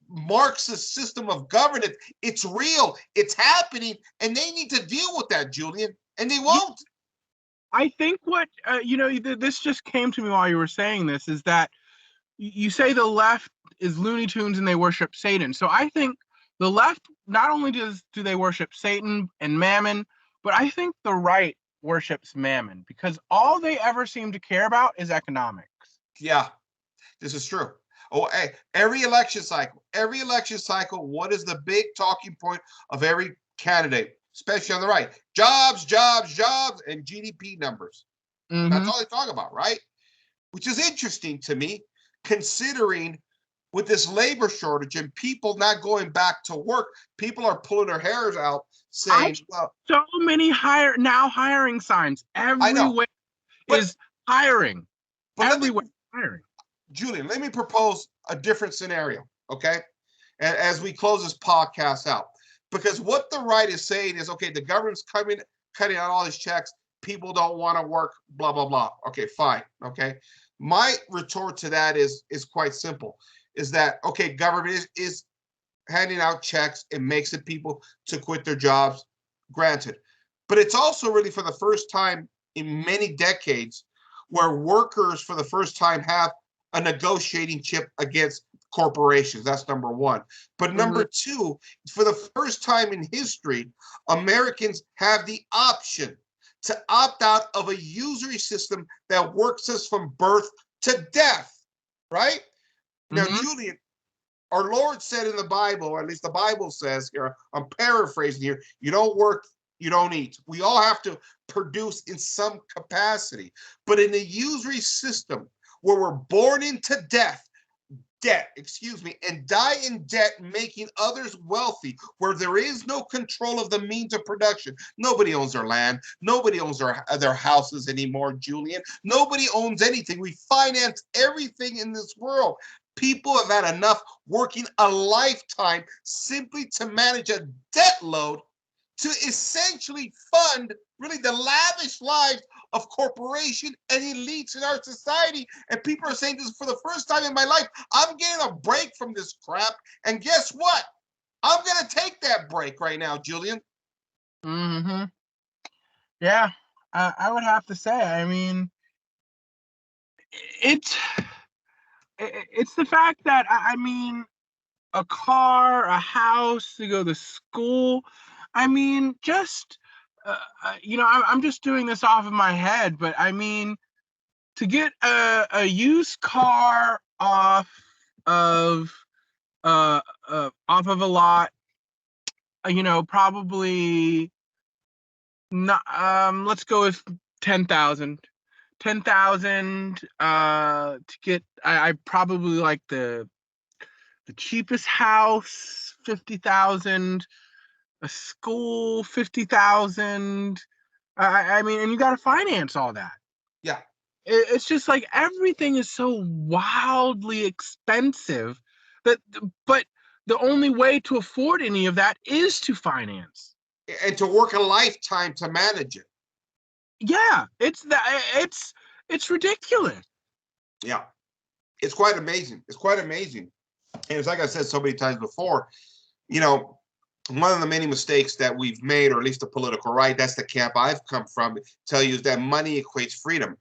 Marxist system of governance. It's real, it's happening, and they need to deal with that, Julian, and they won't. I think what this just came to me while you were saying this is that you say the left is Looney Tunes and they worship Satan. So I think the left not only do they worship Satan and Mammon, but I think the right worships Mammon because all they ever seem to care about is economics. Yeah, this is true. Oh, hey, every election cycle, what is the big talking point of every candidate, especially on the right? Jobs, jobs, jobs, and GDP numbers. That's all they talk about, right? Which is interesting to me, considering with this labor shortage and people not going back to work, people are pulling their hairs out saying, well, so many hiring signs I know, everywhere but is hiring. but Everywhere hiring. Julian, let me propose a different scenario, okay? And as we close this podcast out, because what the right is saying is, okay, the government's cutting out all these checks, people don't want to work, blah blah blah. Okay, fine, okay. My retort to that is quite simple: is that okay? Government is handing out checks, it makes it people to quit their jobs, granted, but it's also really for the first time in many decades where workers for the first time have a negotiating chip against corporations. That's number one. But number two, for the first time in history, Americans have the option to opt out of a usury system that works us from birth to death, right? Now, Julian, our Lord said in the Bible, or at least the Bible says here, I'm paraphrasing here, you don't work, you don't eat. We all have to produce in some capacity. But in a usury system where we're born into debt, and die in debt, making others wealthy, where there is no control of the means of production. Nobody owns their land. Nobody owns their houses anymore, Julian. Nobody owns anything. We finance everything in this world. People have had enough working a lifetime simply to manage a debt load to essentially fund really the lavish lives of corporation and elites in our society. And people are saying this for the first time in my life. I'm getting a break from this crap. And guess what? I'm going to take that break right now, Julian. Yeah, I would have to say, I mean, it's the fact that, I mean, a car, a house, to go to school. I mean, just, I'm just doing this off of my head, but I mean, to get a used car of off of a lot, probably not. Let's go with 10,000. 10,000 to get. I probably like the cheapest house, 50,000. A school, 50,000. I mean, and you got to finance all that. Yeah. It's just like everything is so wildly expensive but the only way to afford any of that is to finance And to work a lifetime to manage it. Yeah, it's ridiculous. Yeah. It's quite amazing. It's quite amazing. And it's like I said so many times before, one of the many mistakes that we've made, or at least the political right, that's the camp I've come from, tell you is that money equates freedom.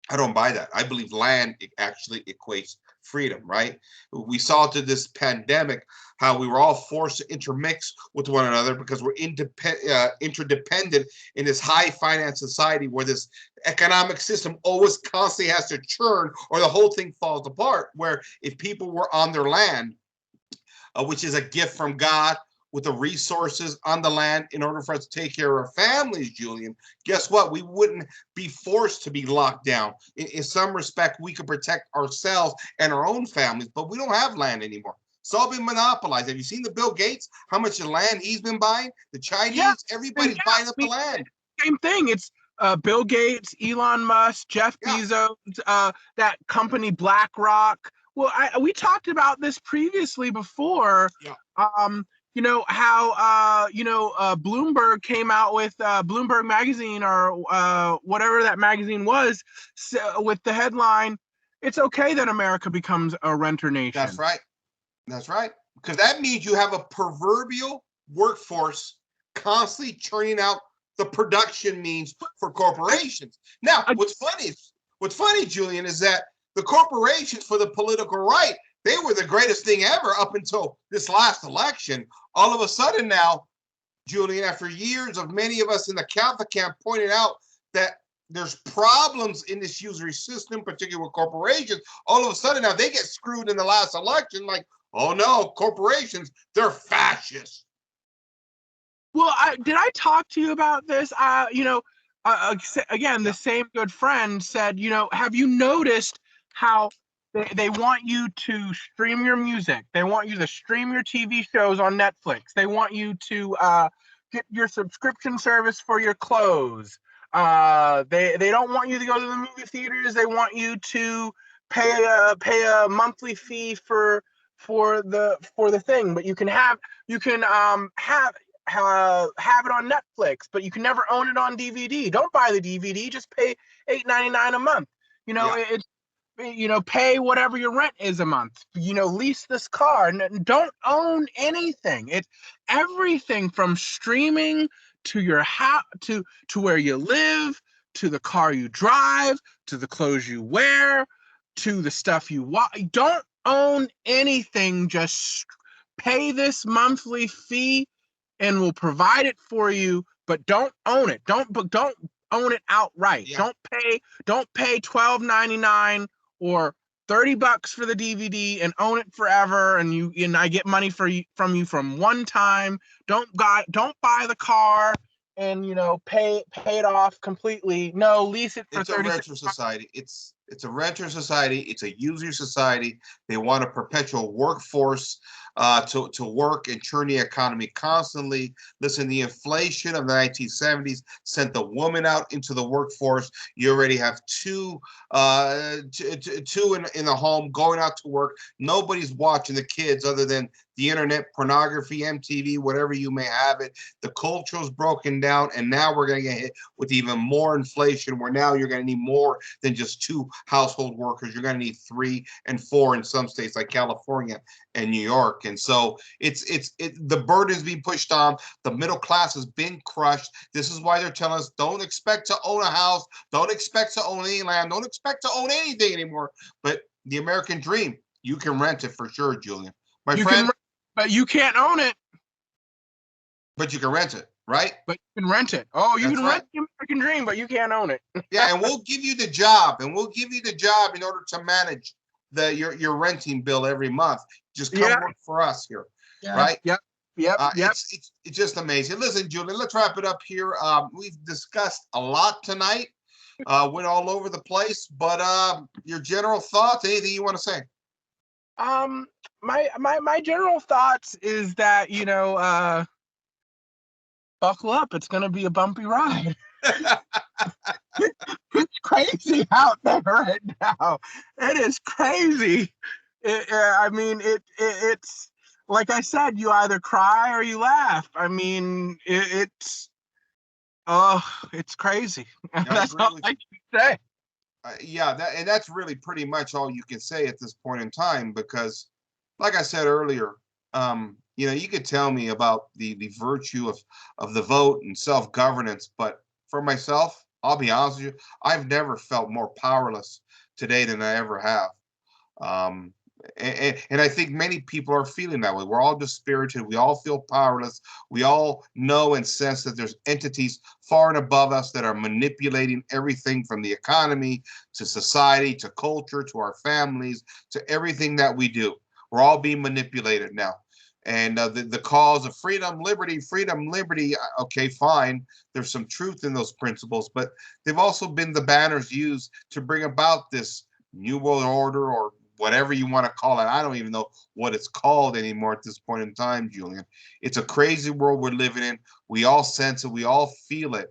I don't buy that. I believe land actually equates freedom, right? We saw through this pandemic how we were all forced to intermix with one another because we're interdependent in this high finance society where this economic system always constantly has to churn or the whole thing falls apart. Where if people were on their land, which is a gift from God, with the resources on the land in order for us to take care of our families, Julian, guess what? We wouldn't be forced to be locked down. In some respect, we could protect ourselves and our own families, but we don't have land anymore. It's all been monopolized. Have you seen the Bill Gates? How much land he's been buying? The Yeah, Chinese, everybody's buying up the land. same thing. It's Bill Gates, Elon Musk, Jeff Yeah, Bezos, that company BlackRock. Well, we talked about this previously before. yeah. How Bloomberg came out with Bloomberg magazine or whatever that magazine was, with the headline, "It's okay that America becomes a renter That's nation." right. That's right. Because that means you have a proverbial workforce constantly churning out the production means for corporations. Now, what's funny, Julian, is that the corporations for the political right, they were the greatest thing ever up until this last election. All of a sudden now, Julian, after years of many of us in the Catholic camp pointing out that there's problems in this usury system, particularly with corporations, all of a sudden now they get screwed in the last election. Like, oh no, corporations, they're fascist. Well, did I talk to you about this? Again, Yeah, the same good friend said, have you noticed how they want you to stream your music? They want you to stream your TV shows on Netflix. They want you to get your subscription service for your clothes. They don't want you to go to the movie theaters. They want you to pay a monthly fee for the thing, but you can have have it on Netflix, but you can never own it on DVD. Don't buy the DVD; just pay $8.99 a month. yeah, Pay whatever your rent is a month. Lease this car. Don't own anything. It's everything from streaming to your house to where you live, to the car you drive, to the clothes you wear, to the stuff you watch. Don't own anything. Just pay this monthly fee and we'll provide it for you, but don't own it. Don't own it outright. yeah. Don't pay $12.99 or $30 for the DVD and own it forever, and I get money from you from one time. Don't buy the car and pay it off completely. No, lease it for It's a 36 renter months. society. It's a renter society. It's a user society. They want a perpetual workforce to work and churn the economy constantly. Listen, the inflation of the 1970s sent the woman out into the workforce. You already have two in the home going out to work. Nobody's watching the kids other than the internet, pornography, MTV, whatever you may have it. The culture's broken down, and now we're going to get hit with even more inflation, where now you're going to need more than just two household workers. You're going to need 3 and 4 in some states like California and New York. And so the burden is being pushed on. The middle class has been crushed. This is why they're telling us, don't expect to own a house, don't expect to own any land, don't expect to own anything anymore. But the American dream, you can rent it for sure, Julian. My You friend, can, but you can't own it. but you can rent it, right? But you can rent it. Oh, you That's can right. rent the American dream, but you can't own it. Yeah, and we'll give you the job, in order to manage your renting bill every month. Just come Yeah. work for us here, Yeah. right? Yep. It's just amazing. Listen, Julian, let's wrap it up here. We've discussed a lot tonight. Went all over the place, but your general thoughts, anything you want to say? My general thoughts is that buckle up. It's gonna be a bumpy ride. It's crazy out there right now. It is crazy. It's like I said. You either cry or you laugh. It's crazy. And I that's agree all with I you. can say. Yeah, and that's really pretty much all you can say at this point in time, because, like I said earlier, you could tell me about the virtue of the vote and self-governance, but for myself, I'll be honest with you, I've never felt more powerless today than I ever have. Um, and I think many people are feeling that way. We're all dispirited. We all feel powerless. We all know and sense that there's entities far and above us that are manipulating everything from the economy to society to culture to our families to everything that we do. We're all being manipulated now. and the cause of freedom, liberty. Okay, fine. There's some truth in those principles, but they've also been the banners used to bring about this new world order or whatever you want to call it. I don't even know what it's called anymore at this point in time, Julian. It's a crazy world we're living in. We all sense it. We all feel it.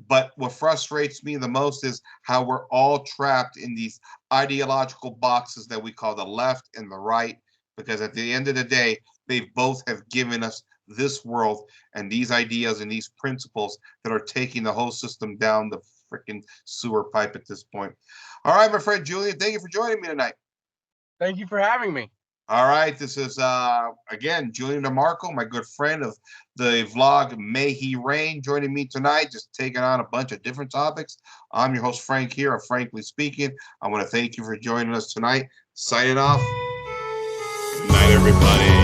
But what frustrates me the most is how we're all trapped in these ideological boxes that we call the left and the right, because at the end of the day, they both have given us this world and these ideas and these principles that are taking the whole system down the freaking sewer pipe at this point. All right, my friend Julian, thank you for joining me tonight. Thank you for having me. All right, this is again Julian DeMarco, my good friend of the vlog May He Rain, joining me tonight, just taking on a bunch of different topics. I'm your host Frank here of Frankly Speaking. I want to thank you for joining us tonight. Signing off. Good night, everybody.